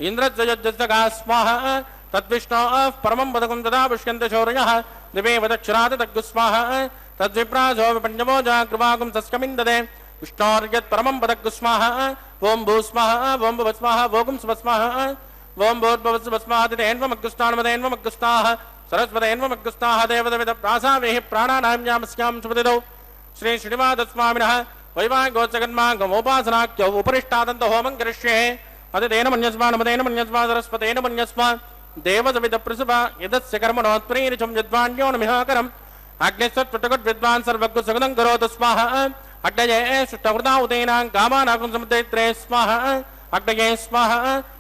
इन्द्रज्जयज्जगा स्वाहा तद्विष्णोः परमं पदकं तदा पुष्यन्ते शौर्यः दिवे वदक्षरात् तग्गुस्वाहा तद्विप्रासो विपञ्चमो जाकृवागुं सस्कमिन्ददे विष्णोर्यत् परमं पदग्गुस्वाहा ओम भू स्वाहा ओम भुव स्वाहा ओम शुभ स्वाहा ओम भूर्भुवः स्वाहा तिथेन्वमग्गुस्तानमदेन्वमग्गुस्ताः सरस्वतेन्वमग्गुस्ताः देवतविदप्रासावेः प्राणानां यामस्यां सुपदिदौ श्री श्रीनिवासस्वामिनः वैवाहिकोत्सगन्मागमोपासनाख्यो उपरिष्टादन्त होमं करिष्ये अतिथेन मन्यस्मान् सरस्वतेन मन्यस्मा देवतविदप्रसुभा यदस्य कर्मणोत्प्रीरिचं यद्वान्यो नमिहाकरम् अग्निस्तत्पटकट् विद्वान् सर्वज्ञ सुगतं करोतु स्वाहा अग्नये सुष्टवृता उदयनां कामानाकुं समुद्रे स्वाहा अग्नये स्वाहा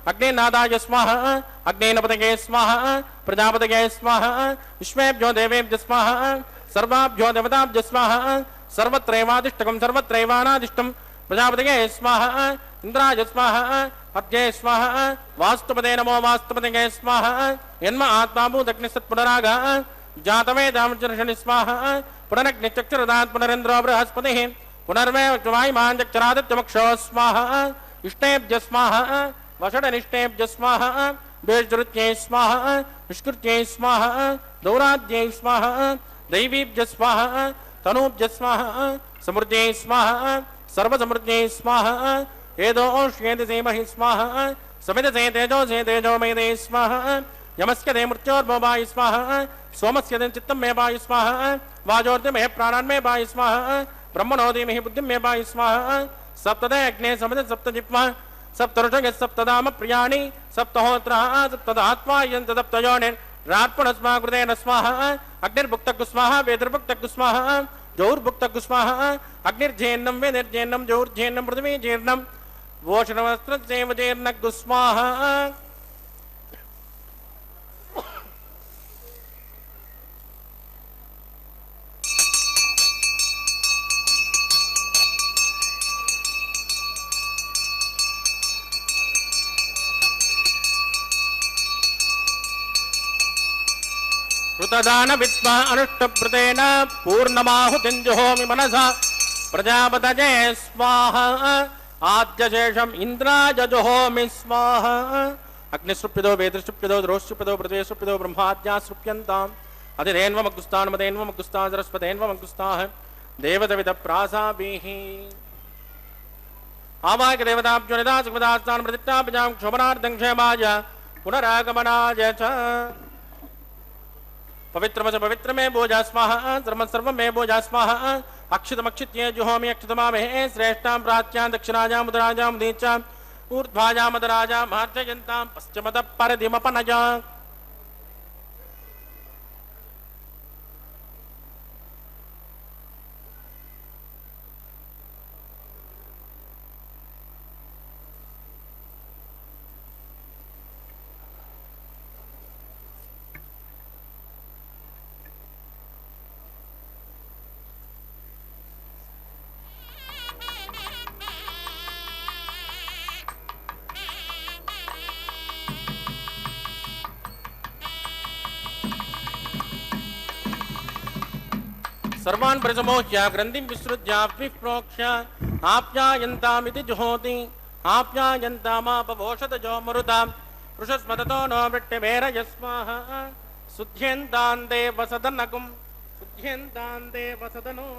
अग्निनादाय स्वाहा अग्नेनपतये स्वाहा प्रजापतये स्वाहा विश्वेभ्यो देवेभ्यो स्वाहा सर्वाभ्यो देवताभ्यो स्वाहा सर्वत्रैवादिष्टकं सर्वत्रैवानादिष्टं प्रजापतये स्वाहा इंद्राय स्वाहा अद्ये स्वाहा वास्तुपदे नमो वास्तुपतये स्वाहा यन्म आत्माभूतग्निसत्पुनरागा जातवेदामचर्षणि स्वाहा पुनरग्निचक्षुरदात् पुनरेन्द्रो बृहस्पतिः पुनर्वैवायुमाञ्चक्षरादित्यमक्षो स्वाहा इष्टेभ्य स्वाहा वषडनिष्टेभ्य स्वाहा बेजृत्यै स्वाहा निष्कृत्यै स्वाहा दौराद्यै स्वाहा दैवीभ्य स्वाहा तनूभ्य स्वाहा समृद्ध्यै स्वाहा सर्वसमृद्ध्यै स्वाहा एदोष्येति सेमहि स्वाहा समिधसे तेजोसे तेजोमयदे स्वाहा यमस्य दे मृत्योर्भवाय स्वाहा सोमस्य दे चित्तं मे वायु स्वाहा वाजोर्दमे प्राणान्मे वायु स्वाहा ब्रह्मणोदिमहि बुद्धिं मे वायु स्वाहा सप्तदे अग्ने समिध सप्तजिह्वा सप्तऋषय सप्तदाम प्रियाणि सप्तहोत्राः सप्तदात्मा यन्त सप्तयोनिरात्मनस्मा कृतेन स्वाहा अग्निर्भुक्तः स्वाहा वेदर्भुक्तः स्वाहा जौर्भुक्तः स्वाहा अग्निर्जेन्नं वेदिर्जेन्नं जौर्जेन्नं पृथिवी जीर्णं वोषणवस्त्रस्यैव जीर्णः स्वाहा कृतदान विद्मा अनुष्टभृतेन पूर्णमाहुतिञ्जुहोमि मनसा प्रजापतये स्वाहा आद्यशेषम इंद्राय जुहोमि स्वाहा अग्निसृप्यदो वेदसृप्यदो द्रोसृप्यदो पृथ्वीसृप्यदो ब्रह्माद्यासृप्यन्ताम् अतिथेन्वमग्गुस्तानमदेन्वमग्गुस्ताः सरस्वतेन्वमग्गुस्ताः देवतविदप्रासाभिः आवाहक देवताभ्यो निदा सुखदास्तान् प्रतिष्ठापजां क्षोभनार्थं क्षेमाय पुनरागमनाय च पवित्रमच पवित्र में बोजा स्वाहा सर्व सर्व में बोजा स्वाहा अक्षितमक्षित्ये जुहोमि अक्षितमामहे श्रेष्ठां प्राच्यां दक्षिणाजां मुदराजां मुदीचां ऊर्ध्वाजां मदराजां मार्जयन्तां पश्चिमतः परदिमपनजा सर्वान् प्रसमोह्य ग्रन्थिं विसृज्य विप्रोक्ष्य आप्यायन्तामिति जुहोति आप्यायन्तामापवोषधजो मरुतां पृषस्मदतो नो वृट्टिभेरयस्माः शुद्ध्यन्तान्ते वसदनकुं शुद्ध्यन्तान्ते वसदनो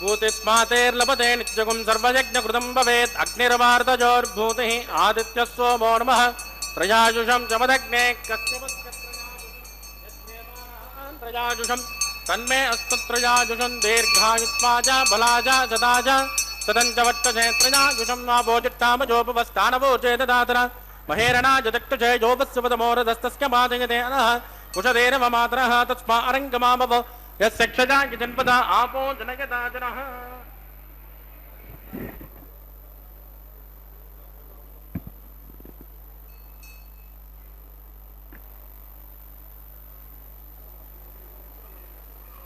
भूतिस्मातेर्लभते नित्यगुं सर्वयज्ञकृतं भवेत् अग्निर्वार्तजोर्भूतिः आदित्यः सोमो नमः प्रजाजुषं चमदग्ने कस्यप्रजाजुषं तन्मे अस्तत्रजाजुषं दीर्घायुत्वा च बला च सदा च सदञ्च वट्टचेत्रजाजुषं नाभोजिट्टामजोपवस्थानवोचे ददातर महेरणा जदक्तचे योपस्वपदमोरदस्तस्य मादयते अनः कुशदेरव मातरः तस्मा अरङ्गमामव यस्य क्षजा जनपदा आपो जनयता जनः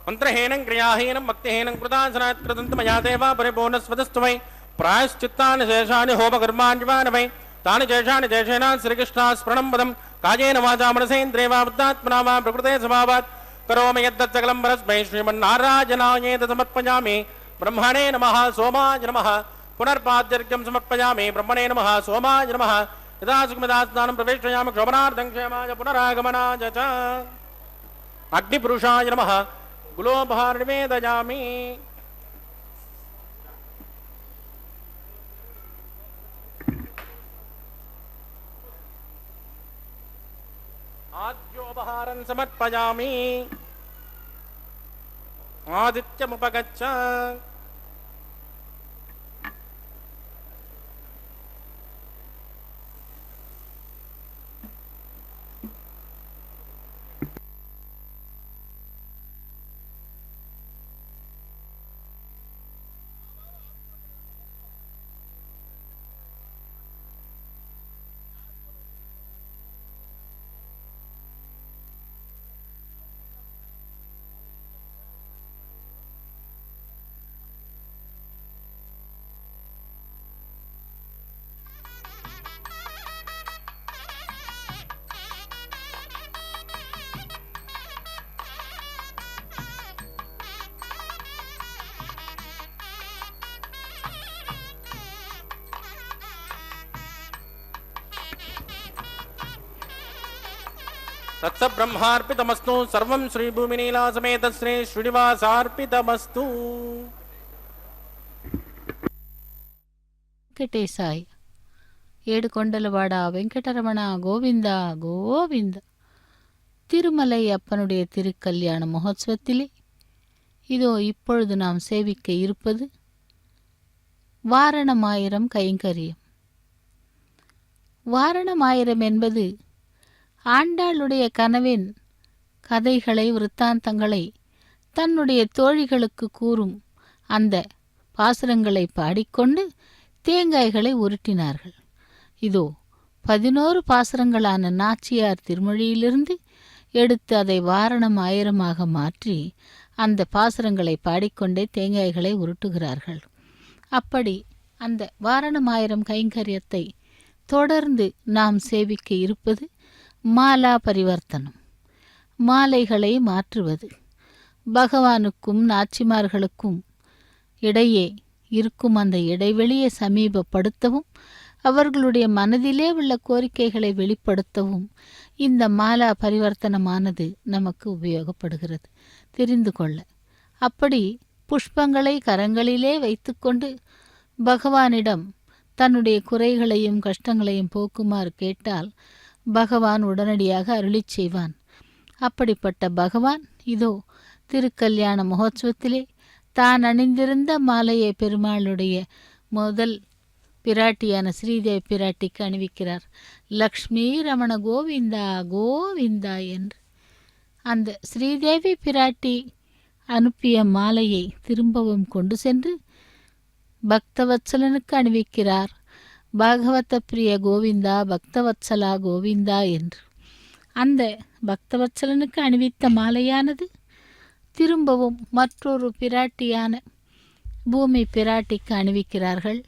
मंत्रहीनं क्रियाहीनं भक्तिहीनं कृतासनात् कृतं मया देवा परिपूर्णस्वदस्तु वै प्रायश्चित्तानि शेषानि होमकर्माण्यवानि वै तानि शेषानि शेषेण श्रीकृष्णास्मरणं पदं कायेन वाचा मनसेन्द्रिये वा बुद्धात्मना वा प्रकृते स्वभावात् करोमि यद्दत् सकलं परस्मै श्रीमन्नारायणायेत समर्पयामि ब्रह्मणे नमः सोमाय नमः पुनर्पाद्यर्घ्यं समर्पयामि ब्रह्मणे नमः सोमाय नमः यदा सुखमिदास्नानं प्रवेशयामि क्षोभनार्थं क्षेमाय पुनरागमनाय च अग्निपुरुषाय नमः गुलोपहार निवेदयामि आद्योपहारं समर्पयामि आदित्यमुपगच्छ तत्स ब्रह्मार्पितमस्तु सर्वं श्री भूमिनीला समेत श्री श्रीनिवासार्पितमस्तु వెంకటేశాయ ஏடுகொண்டலவாட வெங்கடரமணா கோவிந்தா கோவிந்தா. திருமலை அப்பனுடைய திருக்கல்யாண மகோத்சவத்திலே இதோ இப்பொழுது நாம் சேவிக்க இருப்பது வாரணமாயிரம் கைங்கரியம். வாரணமாயிரம் என்பது ஆண்டாளுடைய கனவின் கதைகளை விருத்தாந்தங்களை தன்னுடைய தோழிகளுக்கு கூறும் அந்த பாசுரங்களை பாடிக்கொண்டு தேங்காய்களை உருட்டினார்கள். இதோ 11 பாசுரங்களான நாச்சியார் திருமொழியிலிருந்து எடுத்து அதை வாரணம் ஆயிரமாக மாற்றி அந்த பாசுரங்களை பாடிக்கொண்டே தேங்காய்களை உருட்டுகிறார்கள். அப்படி அந்த வாரணம் ஆயிரம் கைங்கரியத்தை தொடர்ந்து நாம் சேவிக்க இருப்பது மாலா பரிவர்த்தனம், மாலைகளை மாற்றுவது. பகவானுக்கும் நாச்சிமார்களுக்கும் இடையே இருக்கும் அந்த இடைவெளியை சமீபப்படுத்தவும் அவர்களுடைய மனதிலே உள்ள கோரிக்கைகளை வெளிப்படுத்தவும் இந்த மாலா பரிவர்த்தனமானது நமக்கு உபயோகப்படுகிறது தெரிந்து கொள்ள. அப்படி புஷ்பங்களை கரங்களிலே வைத்துக்கொண்டு பகவானிடம் தன்னுடைய குறைகளையும் கஷ்டங்களையும் போக்குமாறு கேட்டால் பகவான் உடனடியாக அருளிச் செய்வான். அப்படிப்பட்ட பகவான் இதோ திருக்கல்யாண மகோத்சவத்திலே தான் அணிந்திருந்த மாலையை பெருமாளுடைய முதல் பிராட்டியான ஸ்ரீதேவி பிராட்டிக்கு அணிவிக்கிறார். லக்ஷ்மி ரமண கோவிந்தா கோவிந்தா என்று அந்த ஸ்ரீதேவி பிராட்டி அனுப்பிய மாலையை திரும்பவும் கொண்டு சென்று பக்தவத்சலனுக்கு அணிவிக்கிறார். பாகவத பிரிய கோவிந்தா பக்தவத்சலா கோவிந்தா என்று அந்த பக்தவத்சலனுக்கு அணிவித்த மாலையானது திரும்பவும் மற்றொரு பிராட்டியான பூமி பிராட்டிக்கு அணிவிக்கிறார்கள்.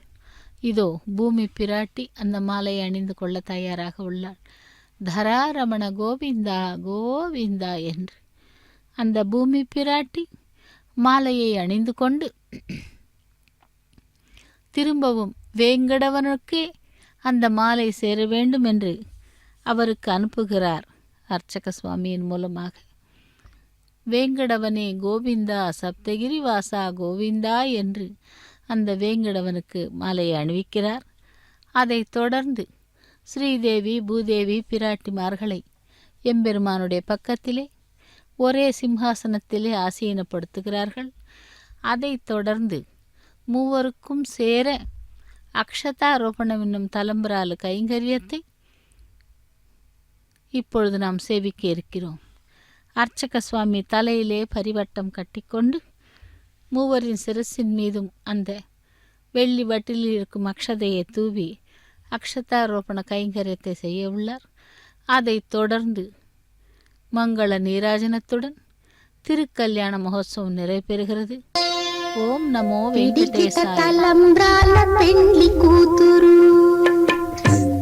இதோ பூமி பிராட்டி அந்த மாலையை அணிந்து கொள்ள தயாராக உள்ளாள். தராரமண கோவிந்தா கோவிந்தா என்று அந்த பூமி பிராட்டி மாலையை அணிந்து கொண்டு திரும்பவும் வேங்கடவனுக்கே அந்த மாலை சேர வேண்டும் என்று அவருக்கு அனுப்புகிறார் அர்ச்சக சுவாமியின் மூலமாக. வேங்கடவனே கோவிந்தா, சப்தகிரி வாசா கோவிந்தா என்று அந்த வேங்கடவனுக்கு மாலையை அணிவிக்கிறார். அதைத் தொடர்ந்து ஸ்ரீதேவி பூதேவி பிராட்டிமார்களை எம்பெருமானுடைய பக்கத்திலே ஒரே சிம்ஹாசனத்திலே ஆசீனப்படுத்துகிறார்கள். அதைத் தொடர்ந்து மூவருக்கும் சேர அக்ஷதாரோபணம் என்னும் தலம்பரால கைங்கரியத்தை இப்பொழுது நாம் சேவிக்க இருக்கிறோம். அர்ச்சக சுவாமி தலையிலே பரிவட்டம் கட்டிக்கொண்டு மூவரின் சிரசின் மீதும் அந்த வெள்ளி வட்டிலில் இருக்கும் அக்ஷதையை தூவி அக்ஷதாரோபண கைங்கரியத்தை செய்ய உள்ளார். அதைத் தொடர்ந்து மங்கள நீராஜனத்துடன் திருக்கல்யாண மகோத்சவம் நிறைவேறுகிறது. ఓం నమో వెంకటేశాయ. తలంబ్రాల పెండ్లి కూతురు,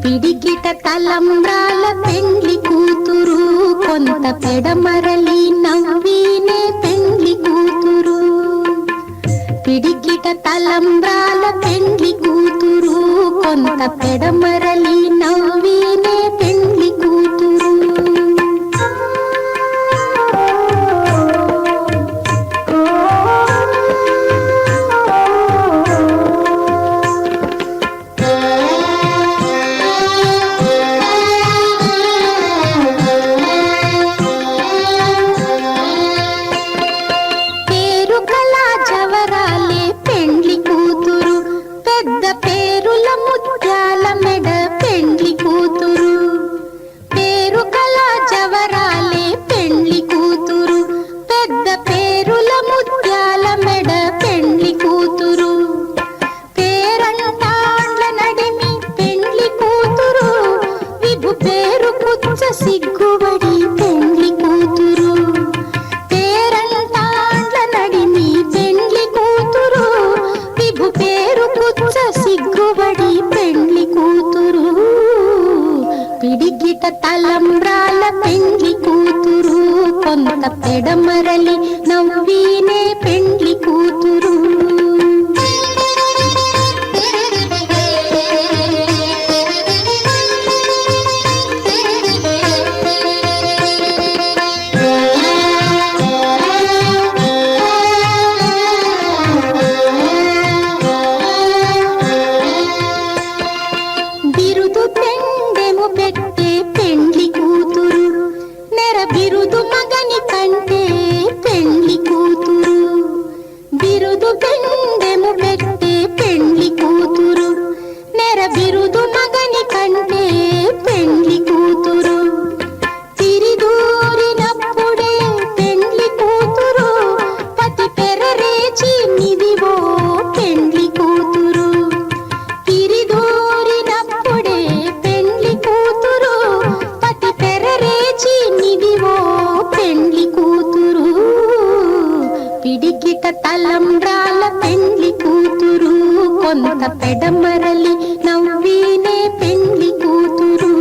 పిడికిట తలంబ్రాల పెండ్లి కూతురు, కొంత పెడమరలి నవ్వీనే పెండ్లి కూతురు. పిడికిట తలంబ్రాల పెండ్లి కూతురు, కొంత పెడమరలి నవ్వీనే పెండ్లి కూతురు. సిగ్గుబడి పెండ్లి కూతురు, పేరంటాండ్ల నడిమి పెండ్లి కూతురు, విభు పేరు పుచ్చ సిగ్గుబడి పెండ్లి కూతురు. పిడికిట తలంబ్రాల పెండ్లి కూతురు, కొంత పెడమరలి నవ్వీనే పెండ్లి కూతురు. తలంబ్రాల పెండ్లి కూతురు, కొంత పెడమరలి నవ్వీనే పెండ్లి కూతురు.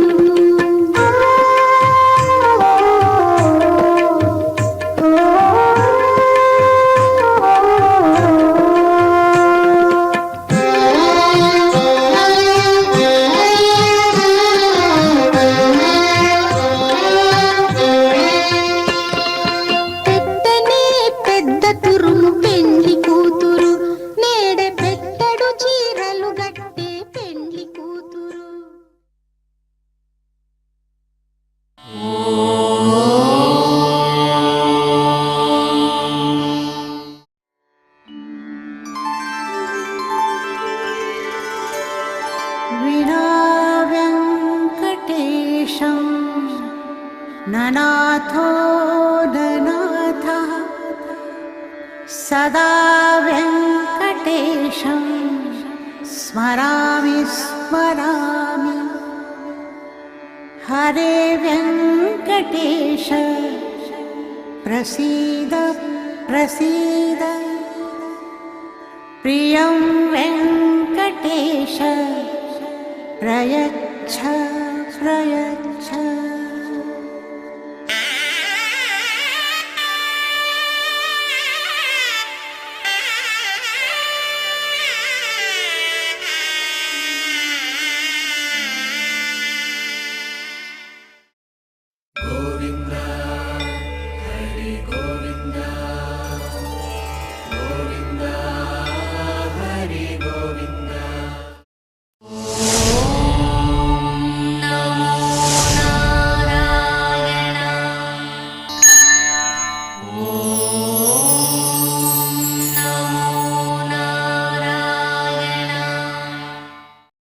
ननाथो ननाथः सदा वेङ्कटेशं स्मरामि स्मरामि. हरे वेङ्कटेश प्रसीद प्रसीद. प्रियं वेङ्कटेश प्रयच्छ प्रयच्छ.